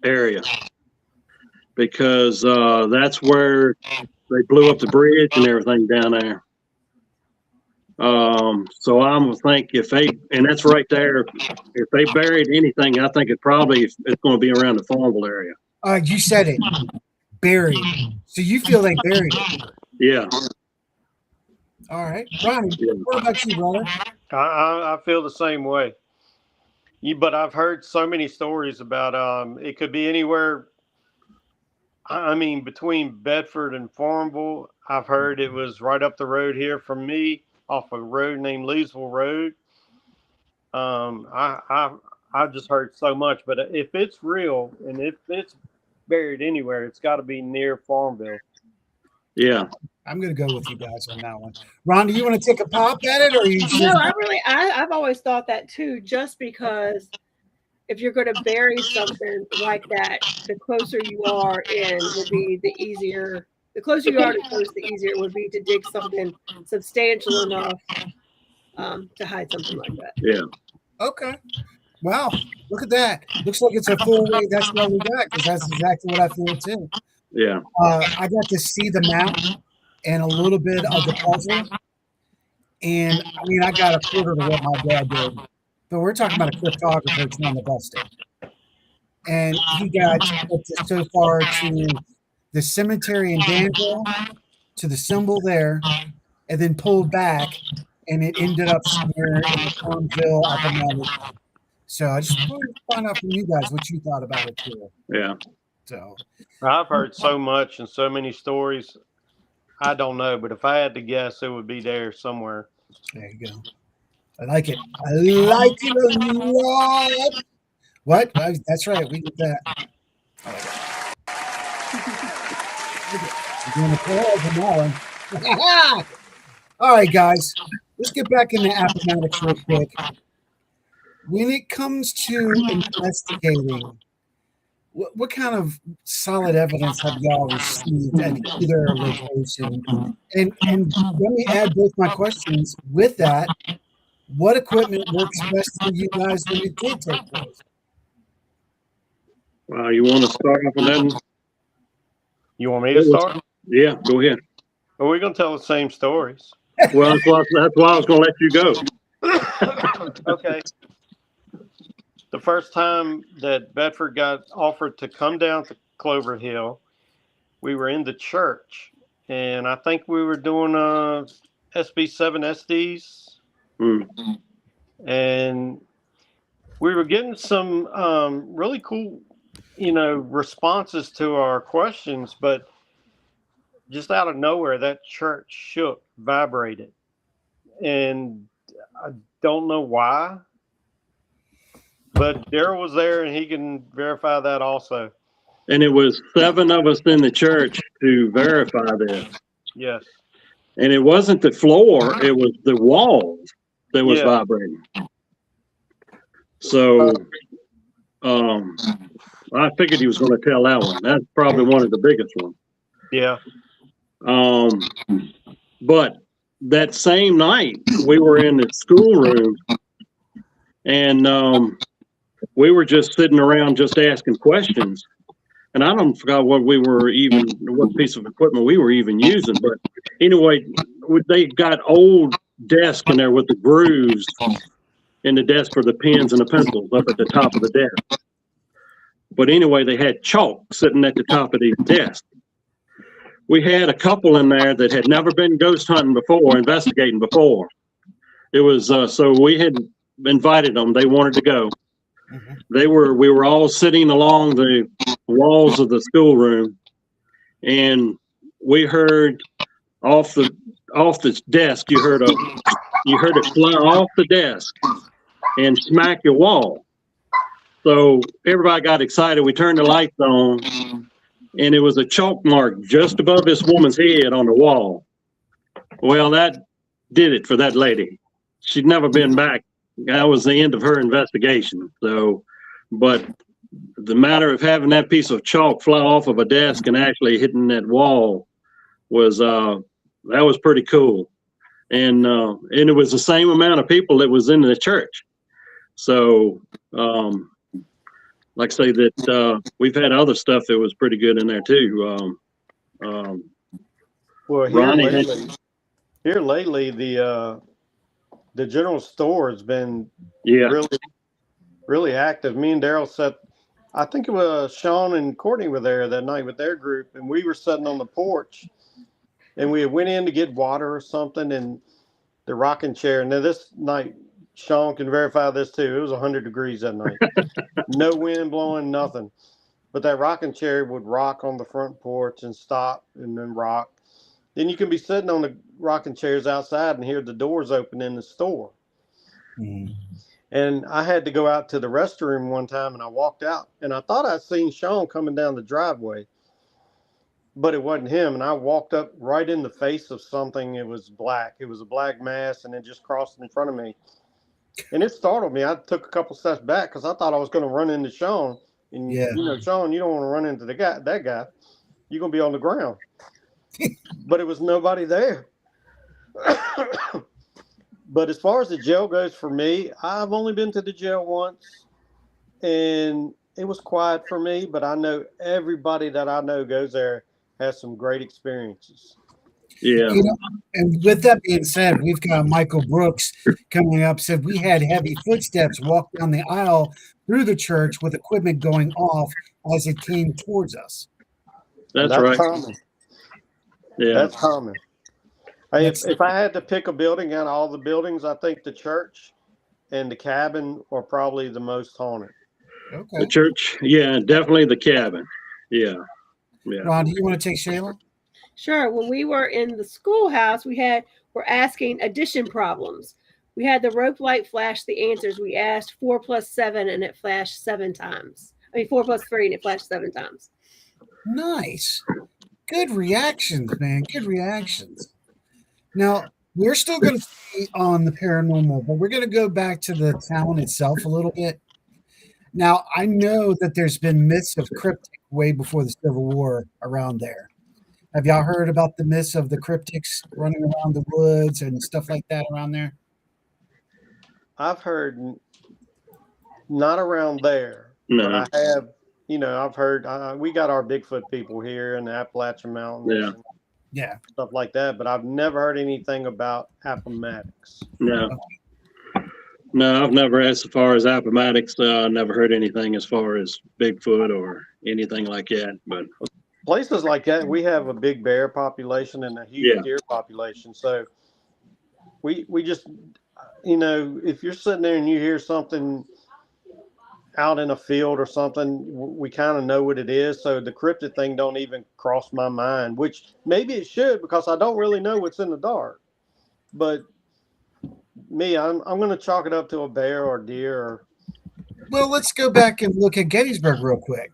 area, because that's where they blew up the bridge and everything down there. So I'm gonna think and that's right there. If they buried anything, I think it's going to be around the Farmville area. You said it, buried. So you feel they buried it? Yeah. All right, Ronnie. What about you, brother? I feel the same way. But I've heard so many stories about it could be anywhere. I mean, between Bedford and Farmville, I've heard it was right up the road here from me, off a road named Leesville Road. I've just heard so much, but if it's real and if it's buried anywhere, it's got to be near Farmville. Yeah, I'm gonna go with you guys on that one. Ron, do you want to take a pop at it, or you? No, I've always thought that too. Just because if you're going to bury something like that, the closer you are in will be the easier. The closer you are to coast, the easier it would be to dig something substantial enough to hide something like that. Yeah. Okay. Wow. Look at that. Looks like it's a full way. That's what we got, because that's exactly what I feel too. Yeah. I got to see the map and a little bit of the puzzle. And I mean, I got a quarter to what my dad did. But we're talking about a cryptographer trying to bust it. And he got so far to the cemetery in Danville, to the symbol there, and then pulled back, and it ended up somewhere in Farmville, Appomattox. So I just wanted to find out from you guys what you thought about it too. Yeah. So I've heard so much and so many stories. I don't know, but if I had to guess, it would be there somewhere. There you go. I like it. I like it a lot. What? That's right. We get that. We're doing a pause on that one. All right, guys. Let's get back into Appomattox real quick. When it comes to investigating, what kind of solid evidence have y'all received at either location? And let me add both my questions with that. What equipment works best for you guys when it did take place? Well, you want to start off with that? You want me to start? Yeah, go ahead. Are we going to tell the same stories? Well, that's why I was going to let you go. Okay. The first time that Bedford got offered to come down to Clover Hill, we were in the church, and I think we were doing SB7 SDs, and we were getting some really cool, responses to our questions, but just out of nowhere, that church shook, vibrated, and I don't know why. But Darrell was there, and he can verify that also. And it was 7 of us in the church to verify this. Yes. And it wasn't the floor; it was the walls that was vibrating. So, I figured he was going to tell that one. That's probably one of the biggest ones. Yeah. But that same night, we were in the schoolroom, and we were just sitting around just asking questions. And I don't forget what piece of equipment we were even using. But anyway, they got old desk in there with the grooves in the desk for the pens and the pencils up at the top of the desk. But anyway, they had chalk sitting at the top of these desks. We had a couple in there that had never been ghost hunting before, investigating before. It was, so we had invited them. They wanted to go. We were all sitting along the walls of the schoolroom, and we heard off the desk. You heard it fly off the desk and smack your wall. So everybody got excited. We turned the lights on, and it was a chalk mark just above this woman's head on the wall. Well, that did it for that lady. She'd never been back. That was the end of her investigation. So, but the matter of having that piece of chalk fly off of a desk and actually hitting that wall was that was pretty cool. And it was the same amount of people that was in the church. So, like I say, that we've had other stuff that was pretty good in there too. Well, Ronnie here lately, the general store has been really active. Me and Darrell sat. I think it was Sean and Courtney were there that night with their group, and we were sitting on the porch, and we went in to get water or something, and the rocking chair. Now this night, Sean can verify this too. It was 100 degrees that night. No wind blowing, nothing. But that rocking chair would rock on the front porch and stop and then rock. Then you can be sitting on the rocking chairs outside and hear the doors open in the store. And I had to go out to the restroom one time, and I walked out, and I thought I'd seen Sean coming down the driveway, but it wasn't him. And I walked up right in the face of something. It was black. It was a black mass, and it just crossed in front of me. And it startled me. I took a couple steps back because I thought I was going to run into Sean. And, you know, Sean, you don't want to run into that guy. You're going to be on the ground. But it was nobody there. But as far as the jail goes for me, I've only been to the jail once, and it was quiet for me, but I know everybody that I know goes there has some great experiences. Yeah. You know, and with that being said, we've got Michael Brooks coming up. Said we had heavy footsteps walk down the aisle through the church with equipment going off as it came towards us. That's right. Common. Yeah. That's common. If I had to pick a building out of all the buildings, I think the church and the cabin are probably the most haunted. Okay. The church, yeah, definitely the cabin. Yeah. Ron, do you want to take Shayla? Sure. When we were in the schoolhouse, we're asking addition problems. We had the rope light flash the answers. We asked 4 + 7, and it flashed 7 times. 4 + 3, and it flashed 7 times. Nice. Good reactions, man. Good reactions. Now, we're still going to stay on the paranormal, but we're going to go back to the town itself a little bit. Now, I know that there's been myths of cryptic way before the Civil War around there. Have y'all heard about the myths of the cryptics running around the woods and stuff like that around there? I've heard, not around there, No. but I have, I've heard, we got our Bigfoot people here in the Appalachian Mountains. Yeah. Stuff like that, but I've never heard anything about Appomattox. No, I've never, as far as Appomattox, never heard anything as far as Bigfoot or anything like that. But places like that, we have a big bear population and a huge deer population. So we just, if you're sitting there and you hear something out in a field or something, we kind of know what it is. So the cryptid thing don't even cross my mind, which maybe it should, because I don't really know what's in the dark. But me, I'm going to chalk it up to a bear or deer. Well, let's go back and look at Gettysburg real quick.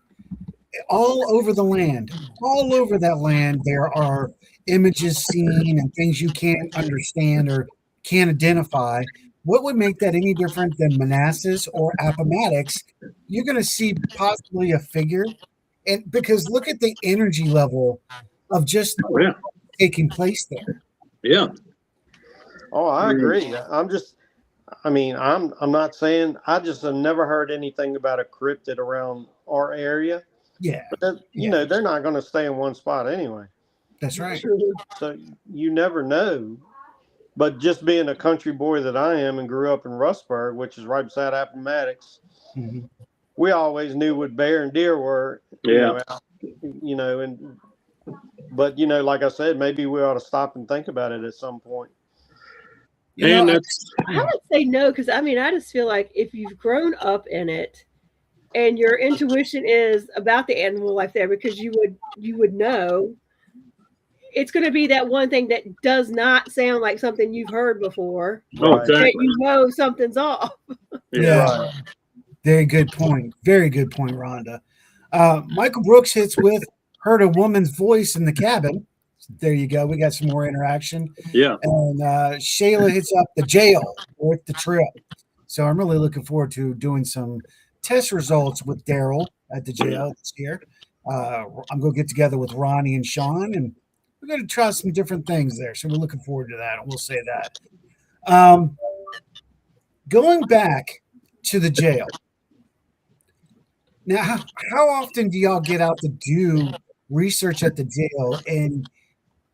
All over the land, all over that land, there are images seen and things you can't understand or can't identify. What would make that any different than Manassas or Appomattox? You're going to see possibly a figure, and because look at the energy level of just taking place there. Yeah. Oh, I agree. I'm not saying, I just have never heard anything about a cryptid around our area. Yeah. But they're not going to stay in one spot anyway. That's right. So you never know. But just being a country boy that I am and grew up in Rustburg, which is right beside Appomattox, we always knew what bear and deer were. But like I said, maybe we ought to stop and think about it at some point. I would say no, because I just feel like if you've grown up in it and your intuition is about the animal life there, because you would know it's going to be that one thing that does not sound like something you've heard before. Oh, Right. That exactly. you know something's off. Yeah. Right. Very good point. Very good point, Rhonda. Michael Brooks hits with heard a woman's voice in the cabin. There you go. We got some more interaction. Yeah. And Shayla hits up the jail with the trip. So I'm really looking forward to doing some test results with Darrell at the jail this year. I'm going to get together with Ronnie and Sean, and we're going to try some different things there. So we're looking forward to that, and we'll say that. Going back to the jail. Now, how often do y'all get out to do research at the jail, and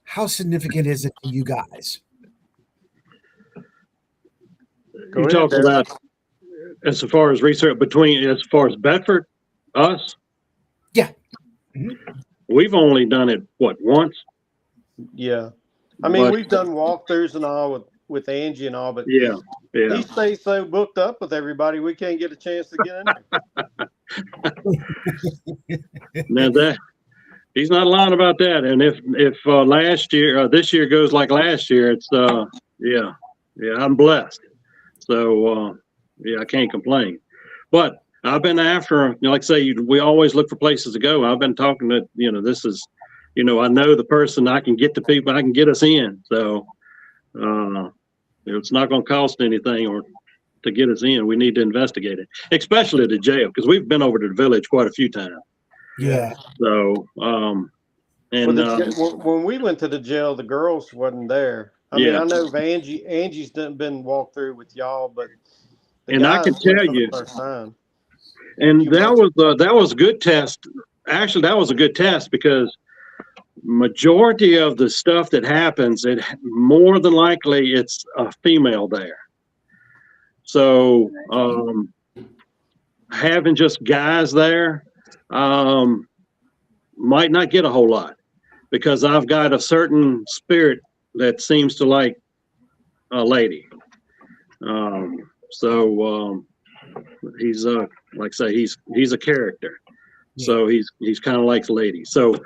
how significant is it to you guys? You talk about as far as research as far as Bedford, us? Yeah. We've only done it, what, once? Yeah. I mean, we've done walkthroughs and all with Angie and all, but yeah. He stays so booked up with everybody, we can't get a chance to get in there. Now he's not lying about that. And if this year goes like last year, it's I'm blessed. So I can't complain. But I've been after, like I say, we always look for places to go. I've been talking to, this is, I know the person, I can get the people, I can get us in. So it's not going to cost anything or to get us in. We need to investigate it, especially the jail, because we've been over to the village quite a few times. Yeah. So, when we went to the jail, the girls wasn't there. I mean, I know Angie's been walked through with y'all, but I can tell you, first time. And that was a good test. Actually, that was a good test because majority of the stuff that happens, it more than likely it's a female there. So having just guys there might not get a whole lot, because I've got a certain spirit that seems to like a lady. He's like I say, he's a character. So he's kind of like ladies. So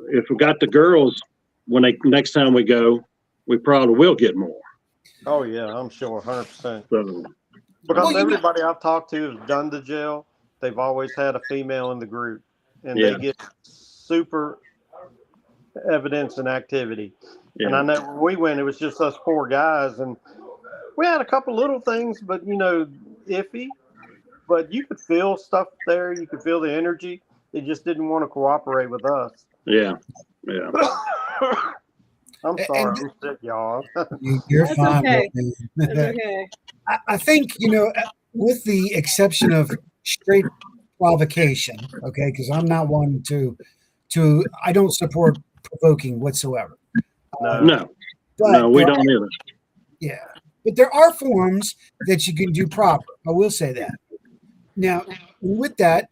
if we got the girls, next time we go, we probably will get more. Oh yeah, I'm sure, 100%. So, because everybody I've talked to has done the jail, they've always had a female in the group, and they get super evidence and activity. Yeah. And I know when we went, it was just us 4 guys, and we had a couple little things, but iffy. But you could feel stuff there. You could feel the energy. They just didn't want to cooperate with us. Yeah. I'm sorry, I'm sick, y'all. You're That's fine. okay. That's okay. I think, with the exception of straight provocation, okay, because I'm not one to I don't support provoking whatsoever. No, but we don't either. Yeah, but there are forms that you can do proper. I will say that. Now, with that,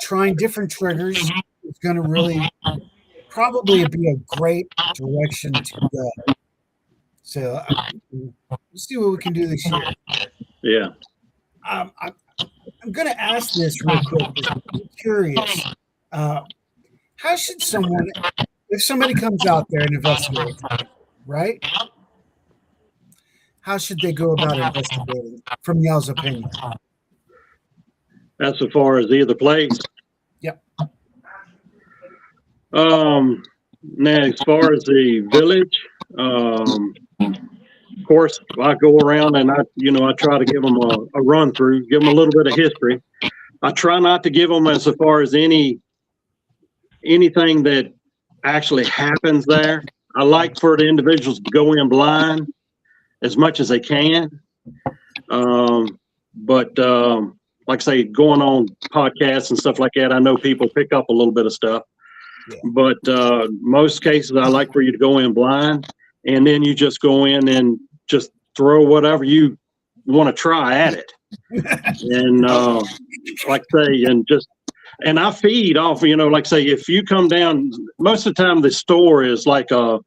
trying different triggers is going to really probably be a great direction to go. So let's see what we can do this year. Yeah. I'm going to ask this real quick. I'm curious. How should someone, if somebody comes out there and investigates, right? How should they go about investigating, from y'all's opinion? That's as far as either place. Yep. Now, as far as the village, of course, I go around and I try to give them a run through, give them a little bit of history. I try not to give them as far as anything that actually happens there. I like for the individuals to go in blind as much as they can. But like I say, going on podcasts and stuff like that, I know people pick up a little bit of stuff. Yeah. But most cases, I like for you to go in blind, and then you just go in and just throw whatever you want to try at it. And like I say, and I feed off, like I say, if you come down, most of the time the store is like a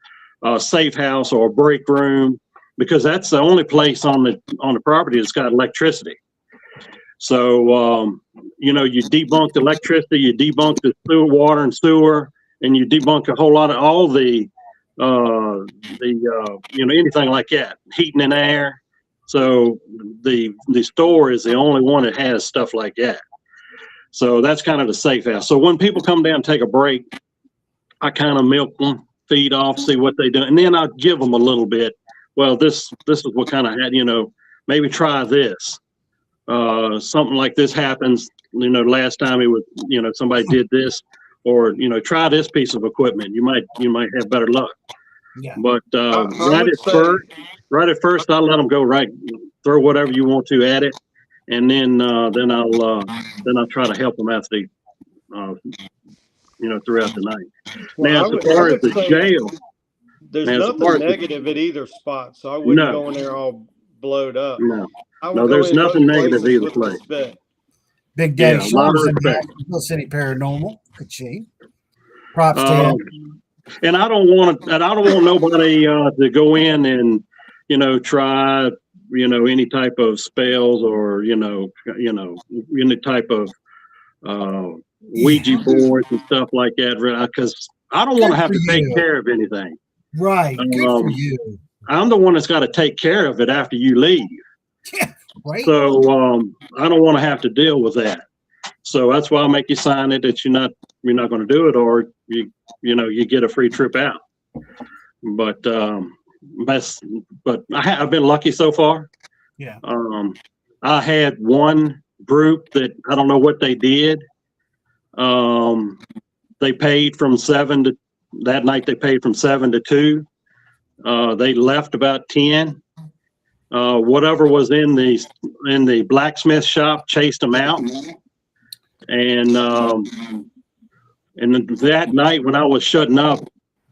safe house or a break room, because that's the only place on the property that's got electricity. So, you know, you debunk the electricity, you debunk the sewer, water and sewer, and you debunk a whole lot of all the you know, anything like that, heating and air. So the store is the only one that has stuff like that. So that's kind of the safe house. So when people come down and take a break, I kind of milk them, feed off, see what they do, and then I give them a little bit. Well, this is what kind of had, you know, maybe try this. Something like this happens, you know, last time it was, you know, somebody did this, or, you know, try this piece of equipment. You might have better luck. Yeah. But I right would at say, first, I let them go right, throw whatever you want to at it, and then I'll try to help them after they, you know, throughout the night. well, Now, I as would, I far as would the say jail, there's now as nothing far as the, negative at either spot, so I wouldn't no, go in there all blowed up. no, I would no, go there's in nothing both negative places either with place. respect. Big Daddy Yeah, a lot of Sean's in the respect. Asheville City Paranormal. Good see. Props to Um, him. and I don't want nobody to go in and, you know, try, you know, any type of spells or, you know, any type of Ouija Yeah. boards and stuff like that, because I don't want Good to have for to take you. care of anything. Right. Good for Um, you. I'm the one that's got to take care of it after you leave. Yeah. Right. So I don't want to have to deal with that. So that's why I'll make you sign it that you're not going to do it, or you get a free trip out. But I've been lucky so far. Yeah. I had one group that I don't know what they did. They paid from 7 to that night. They paid from 7 to 2. They left about 10. Whatever was in the blacksmith shop chased them out. And that night when I was shutting up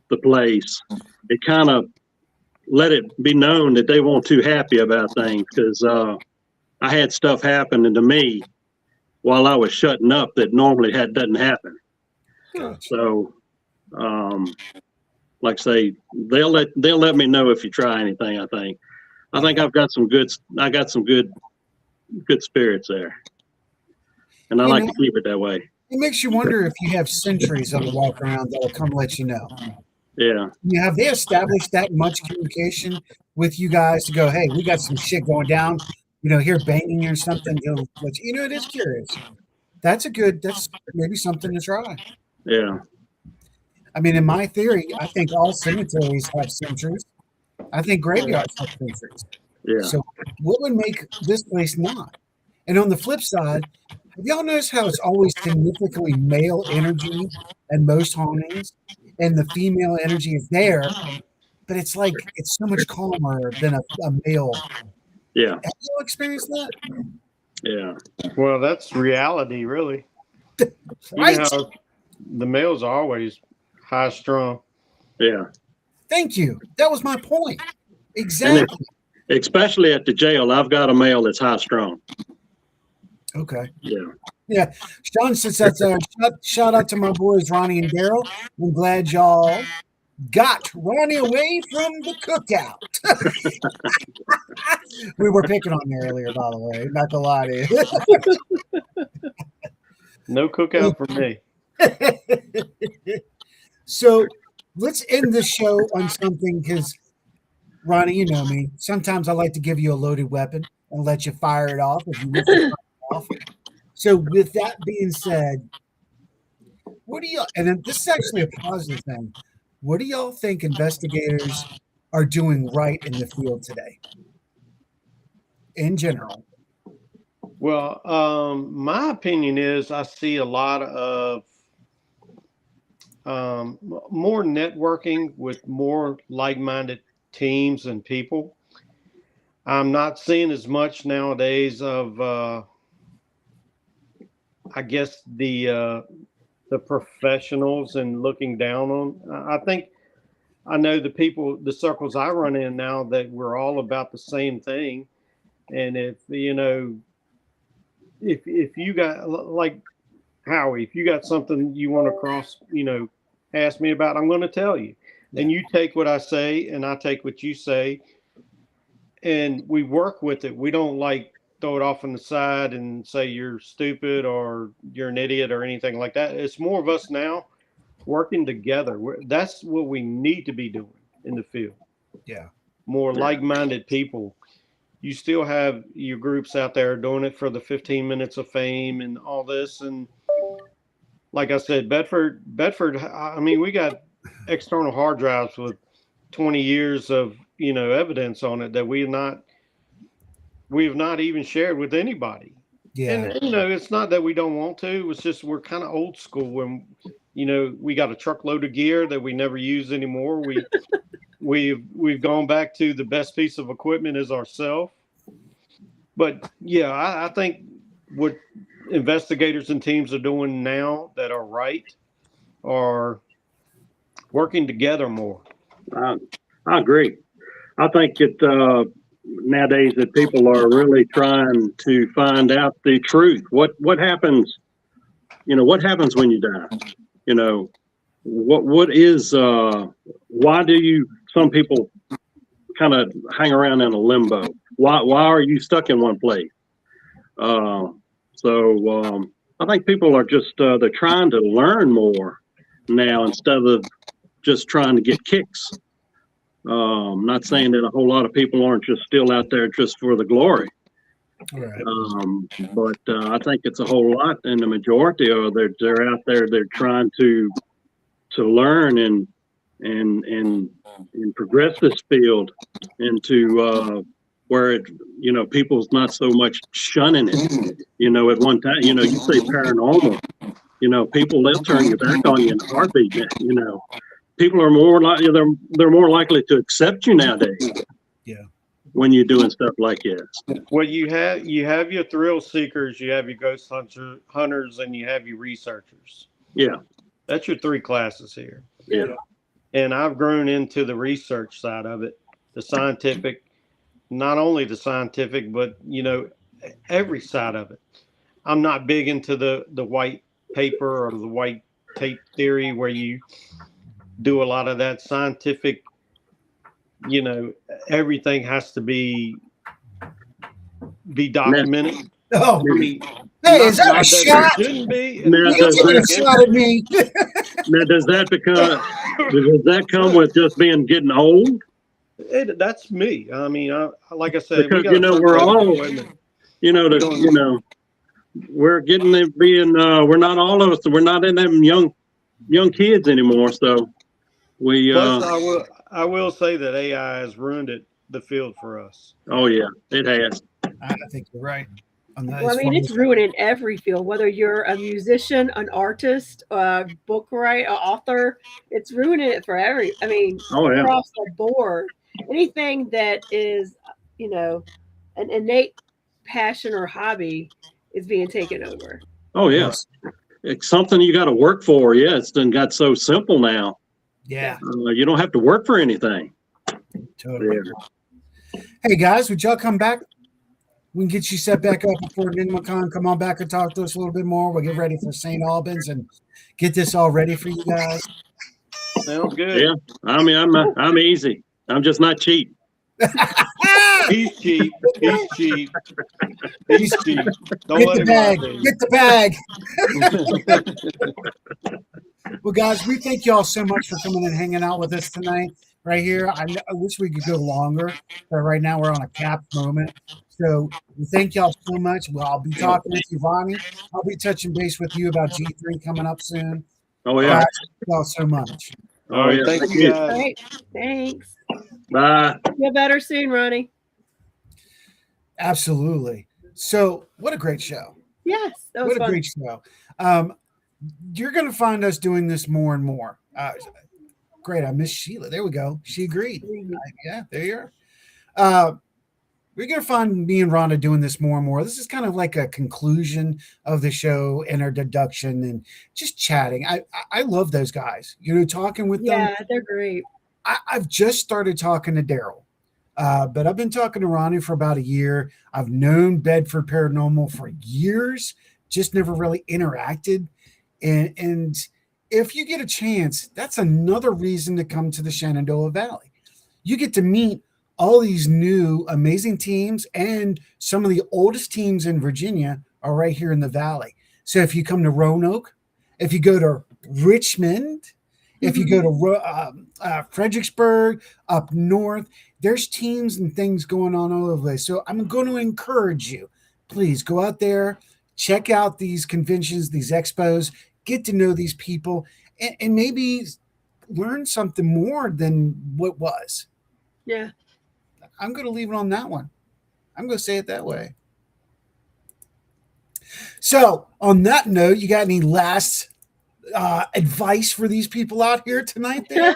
the place, it kind of let it be known that they weren't too happy about things, because I had stuff happening to me while I was shutting up that normally doesn't happen. Gotcha. So, like I say, they'll let me know if you try anything. I think I've got some good spirits there, and I You like know, to keep it that way. it makes you wonder if you have sentries that'll walk around that'll come let you know. Yeah. Have they established that much communication with you guys to go, hey, we got some shit going down, you know, here banging or something? You know, it is curious. That's maybe something to try. Yeah. I mean, in my theory, I think all cemeteries have sentries. I think graveyards have sentries. Yeah. So what would make this place not? And on the flip side, have y'all noticed how it's always significantly male energy at most hauntings, and the female energy is there, but it's like it's so much calmer than a male. Yeah. Have you experienced that? Yeah. Well, that's reality, really. Right. You know how the males are always high strung. Yeah. Thank you. That was my point. Exactly. Especially at the jail, I've got a male that's high strung. Okay. Yeah. Yeah. Sean says that's shout out to my boys Ronnie and Darrell. I'm glad y'all got Ronnie away from the cookout. We were picking on you earlier, by the way. Not gonna lie to you. No cookout for me. So let's end the show on something, because Ronnie, you know me. Sometimes I like to give you a loaded weapon and let you fire it off if you wish to fire it off. So with that being said, what do you, and this is actually a positive thing, what do y'all think investigators are doing right in the field today in general? Well, my opinion is I see a lot of more networking with more like-minded teams and people. I'm not seeing as much nowadays of, I guess, the professionals and looking down on. I think I know the circles I run in now, that we're all about the same thing. And if you got, like Howie, if you got something you want to ask me about, I'm going to tell you. And you take what I say and I take what you say, and we work with it. We don't throw it off on the side and say you're stupid or you're an idiot or anything like that. It's more of us now working together. That's what we need to be doing in the field. Yeah. More like-minded people. You still have your groups out there doing it for the 15 minutes of fame and all this. And like I said, Bedford, I mean, we got external hard drives with 20 years of, evidence on it that we have not even shared with anybody. Yeah. And, it's not that we don't want to, it's just, we're kind of old school when, we got a truckload of gear that we never use anymore. We've gone back to the best piece of equipment is ourselves. But yeah, I think what investigators and teams are doing now that are right are working together more. I agree. I think that nowadays that people are really trying to find out the truth. What happens? What happens when you die? What is? Why do some people kind of hang around in a limbo? Why are you stuck in one place? So I think people are just they're trying to learn more now instead of just trying to get kicks. Not saying that a whole lot of people aren't just still out there just for the glory. Right. But I think it's a whole lot, and the majority are they're out there. They're trying to learn and progress this field into where it people's not so much shunning it. At one time, you say paranormal, people they'll turn your back on you in a heartbeat. People are more likely they're more likely to accept you nowadays. Yeah. When you're doing stuff like this. Well, you have your thrill seekers, you have your ghost hunters, and you have your researchers. Yeah. That's your three classes here. Yeah. And I've grown into the research side of it, the scientific, not only the scientific, but every side of it. I'm not big into the white paper or the white tape theory where you do a lot of that scientific, everything has to be documented. Oh, I mean, hey, is that a shot? It shouldn't be. Now, You taking a shot at me? Now, does that come with just getting old? That's me. I mean, like I said, Because we're all, we're getting to being we're not all of us. We're not in them young kids anymore. So we. Plus, I will say that AI has ruined the field for us. Oh yeah, it has. I think you're right. Well, I mean, it's ruining every field, whether you're a musician, an artist, a book writer, an author, it's ruining it for across the board. Anything that is, an innate passion or hobby is being taken over. Oh, yes. It's something you got to work for. Yeah, it's done got so simple now. Yeah. You don't have to work for anything. Totally. Yeah. Hey, guys, would y'all come back? We can get you set back up before NinmaCon. Come on back and talk to us a little bit more. We'll get ready for St. Albans and get this all ready for you guys. Sounds good. Yeah, I mean, I'm easy. I'm just not cheap. He's cheap. He's cheap. He's cheap. Don't get let the him bag. lie, Get the bag. Well, guys, we thank y'all so much for coming and hanging out with us tonight. Right here, I wish we could go longer, but right now we're on a capped moment. So we thank y'all so much. Well, I'll be talking with you, Ronnie. I'll be touching base with you about G3 coming up soon. Oh yeah, guys, thank y'all so much. All right, thank you guys. All right, thanks. Bye. Feel better soon, Ronnie. Absolutely. So, what a great show! Yes, that was what fun. a great show. You're going to find us doing this more and more. Great. I miss Sheila. There we go. She agreed. Yeah, there you are. We're going to find me and Rhonda doing this more and more. This is kind of like a conclusion of the show and our deduction and just chatting. I love those guys, talking with them. Yeah, they're great. I've just started talking to Darrell, but I've been talking to Ronnie for about a year. I've known Bedford Paranormal for years, just never really interacted. And if you get a chance, that's another reason to come to the Shenandoah Valley. You get to meet all these new amazing teams, and some of the oldest teams in Virginia are right here in the Valley. So if you come to Roanoke, if you go to Richmond, if you go to Fredericksburg, up north, there's teams and things going on all over the place. So I'm going to encourage you, please go out there, check out these conventions, these expos, get to know these people, and maybe learn something more than what was. Yeah. I'm going to leave it on that one. I'm going to say it that way. So, on that note, you got any last advice for these people out here tonight there?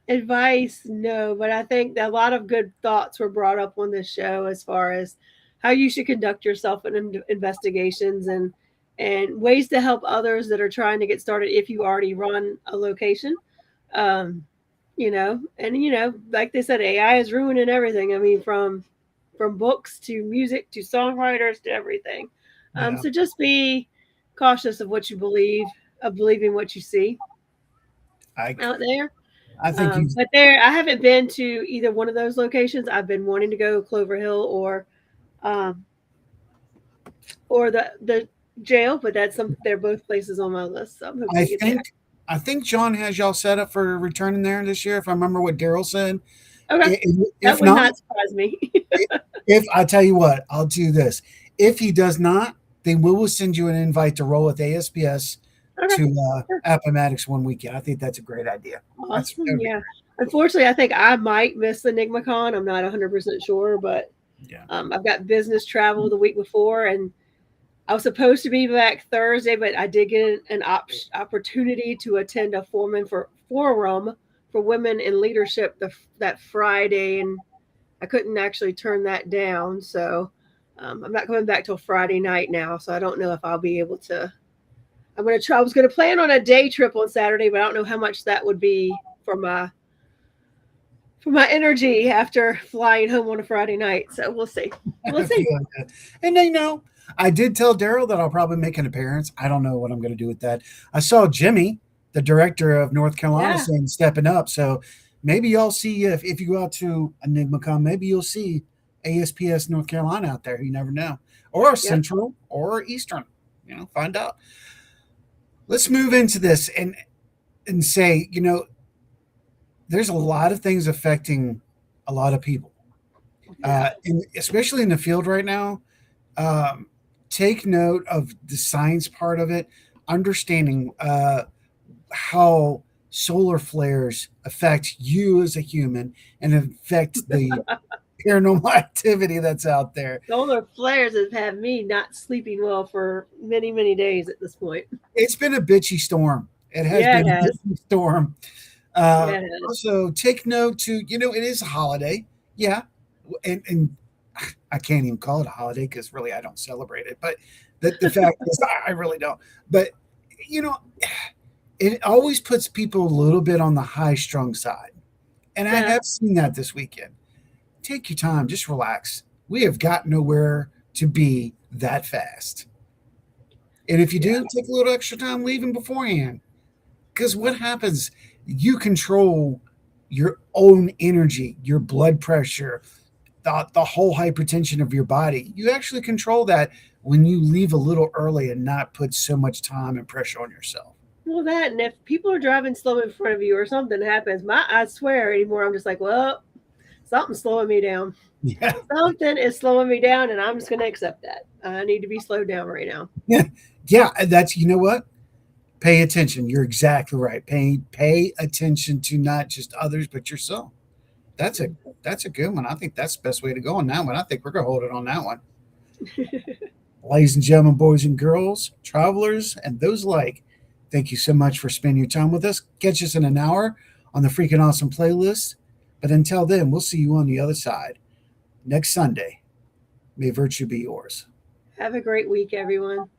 Advice, no, but I think that a lot of good thoughts were brought up on this show as far as how you should conduct yourself in investigations and ways to help others that are trying to get started if you already run a location. Um, like they said, AI is ruining everything. I mean, from books to music to songwriters to everything. Yeah. So just be cautious of what you believe, of believing what you see out there. I think But I haven't been to either one of those locations. I've been wanting to go Clover Hill or the jail, but they're both places on my list. So I'm hoping to get there. I think John has y'all set up for returning there this year, if I remember what Darrell said. Okay. That would not surprise me. If I tell you what, I'll do this. If he does not, then we will send you an invite to roll with ASPS to Appomattox one weekend. I think that's a great idea. Awesome. Yeah. Unfortunately, I think I might miss the NigmaCon. I'm not 100% sure, but I've got business travel the week before, and I was supposed to be back Thursday, but I did get an opportunity to attend a forum for women in leadership that Friday, and I couldn't actually turn that down. So I'm not coming back till Friday night now, so I don't know if I'll be able to. I'm going to try. I was going to plan on a day trip on Saturday, but I don't know how much that would be for my energy after flying home on a Friday night. So we'll see. We'll see. And I did tell Darrell that I'll probably make an appearance. I don't know what I'm going to do with that. I saw Jimmy, the director of North Carolina, saying stepping up. So maybe y'all see if you go out to EnigmaCon, maybe you'll see ASPS North Carolina out there. You never know. Or Central or Eastern. Find out. Let's move into this and say, there's a lot of things affecting a lot of people, especially in the field right now. Take note of the science part of it, understanding how solar flares affect you as a human and affect the paranormal activity that's out there. Solar flares have had me not sleeping well for many, many days at this point. It's been a bitchy storm. It has been a bitchy storm. Also, take note to, it is a holiday. Yeah. And I can't even call it a holiday because really I don't celebrate it. But the fact is, I really don't. But, it always puts people a little bit on the high-strung side. And I have seen that this weekend. Take your time. Just relax. We have got nowhere to be that fast. And if you do, take a little extra time leaving beforehand. Because what happens, you control your own energy, your blood pressure, the whole hypertension of your body. You actually control that when you leave a little early and not put so much time and pressure on yourself. Well, that, and if people are driving slow in front of you or something happens, I swear anymore, I'm just like, well, something's slowing me down. Yeah. Something is slowing me down, and I'm just going to accept that. I need to be slowed down right now. Yeah, that's, you know what? Pay attention. You're exactly right. Pay attention to not just others, but yourself. That's a good one. I think that's the best way to go on that one. I think we're going to hold it on that one. Ladies and gentlemen, boys and girls, travelers, and those alike, thank you so much for spending your time with us. Catch us in an hour on the Freaking Awesome playlist. But until then, we'll see you on the other side next Sunday. May virtue be yours. Have a great week, everyone.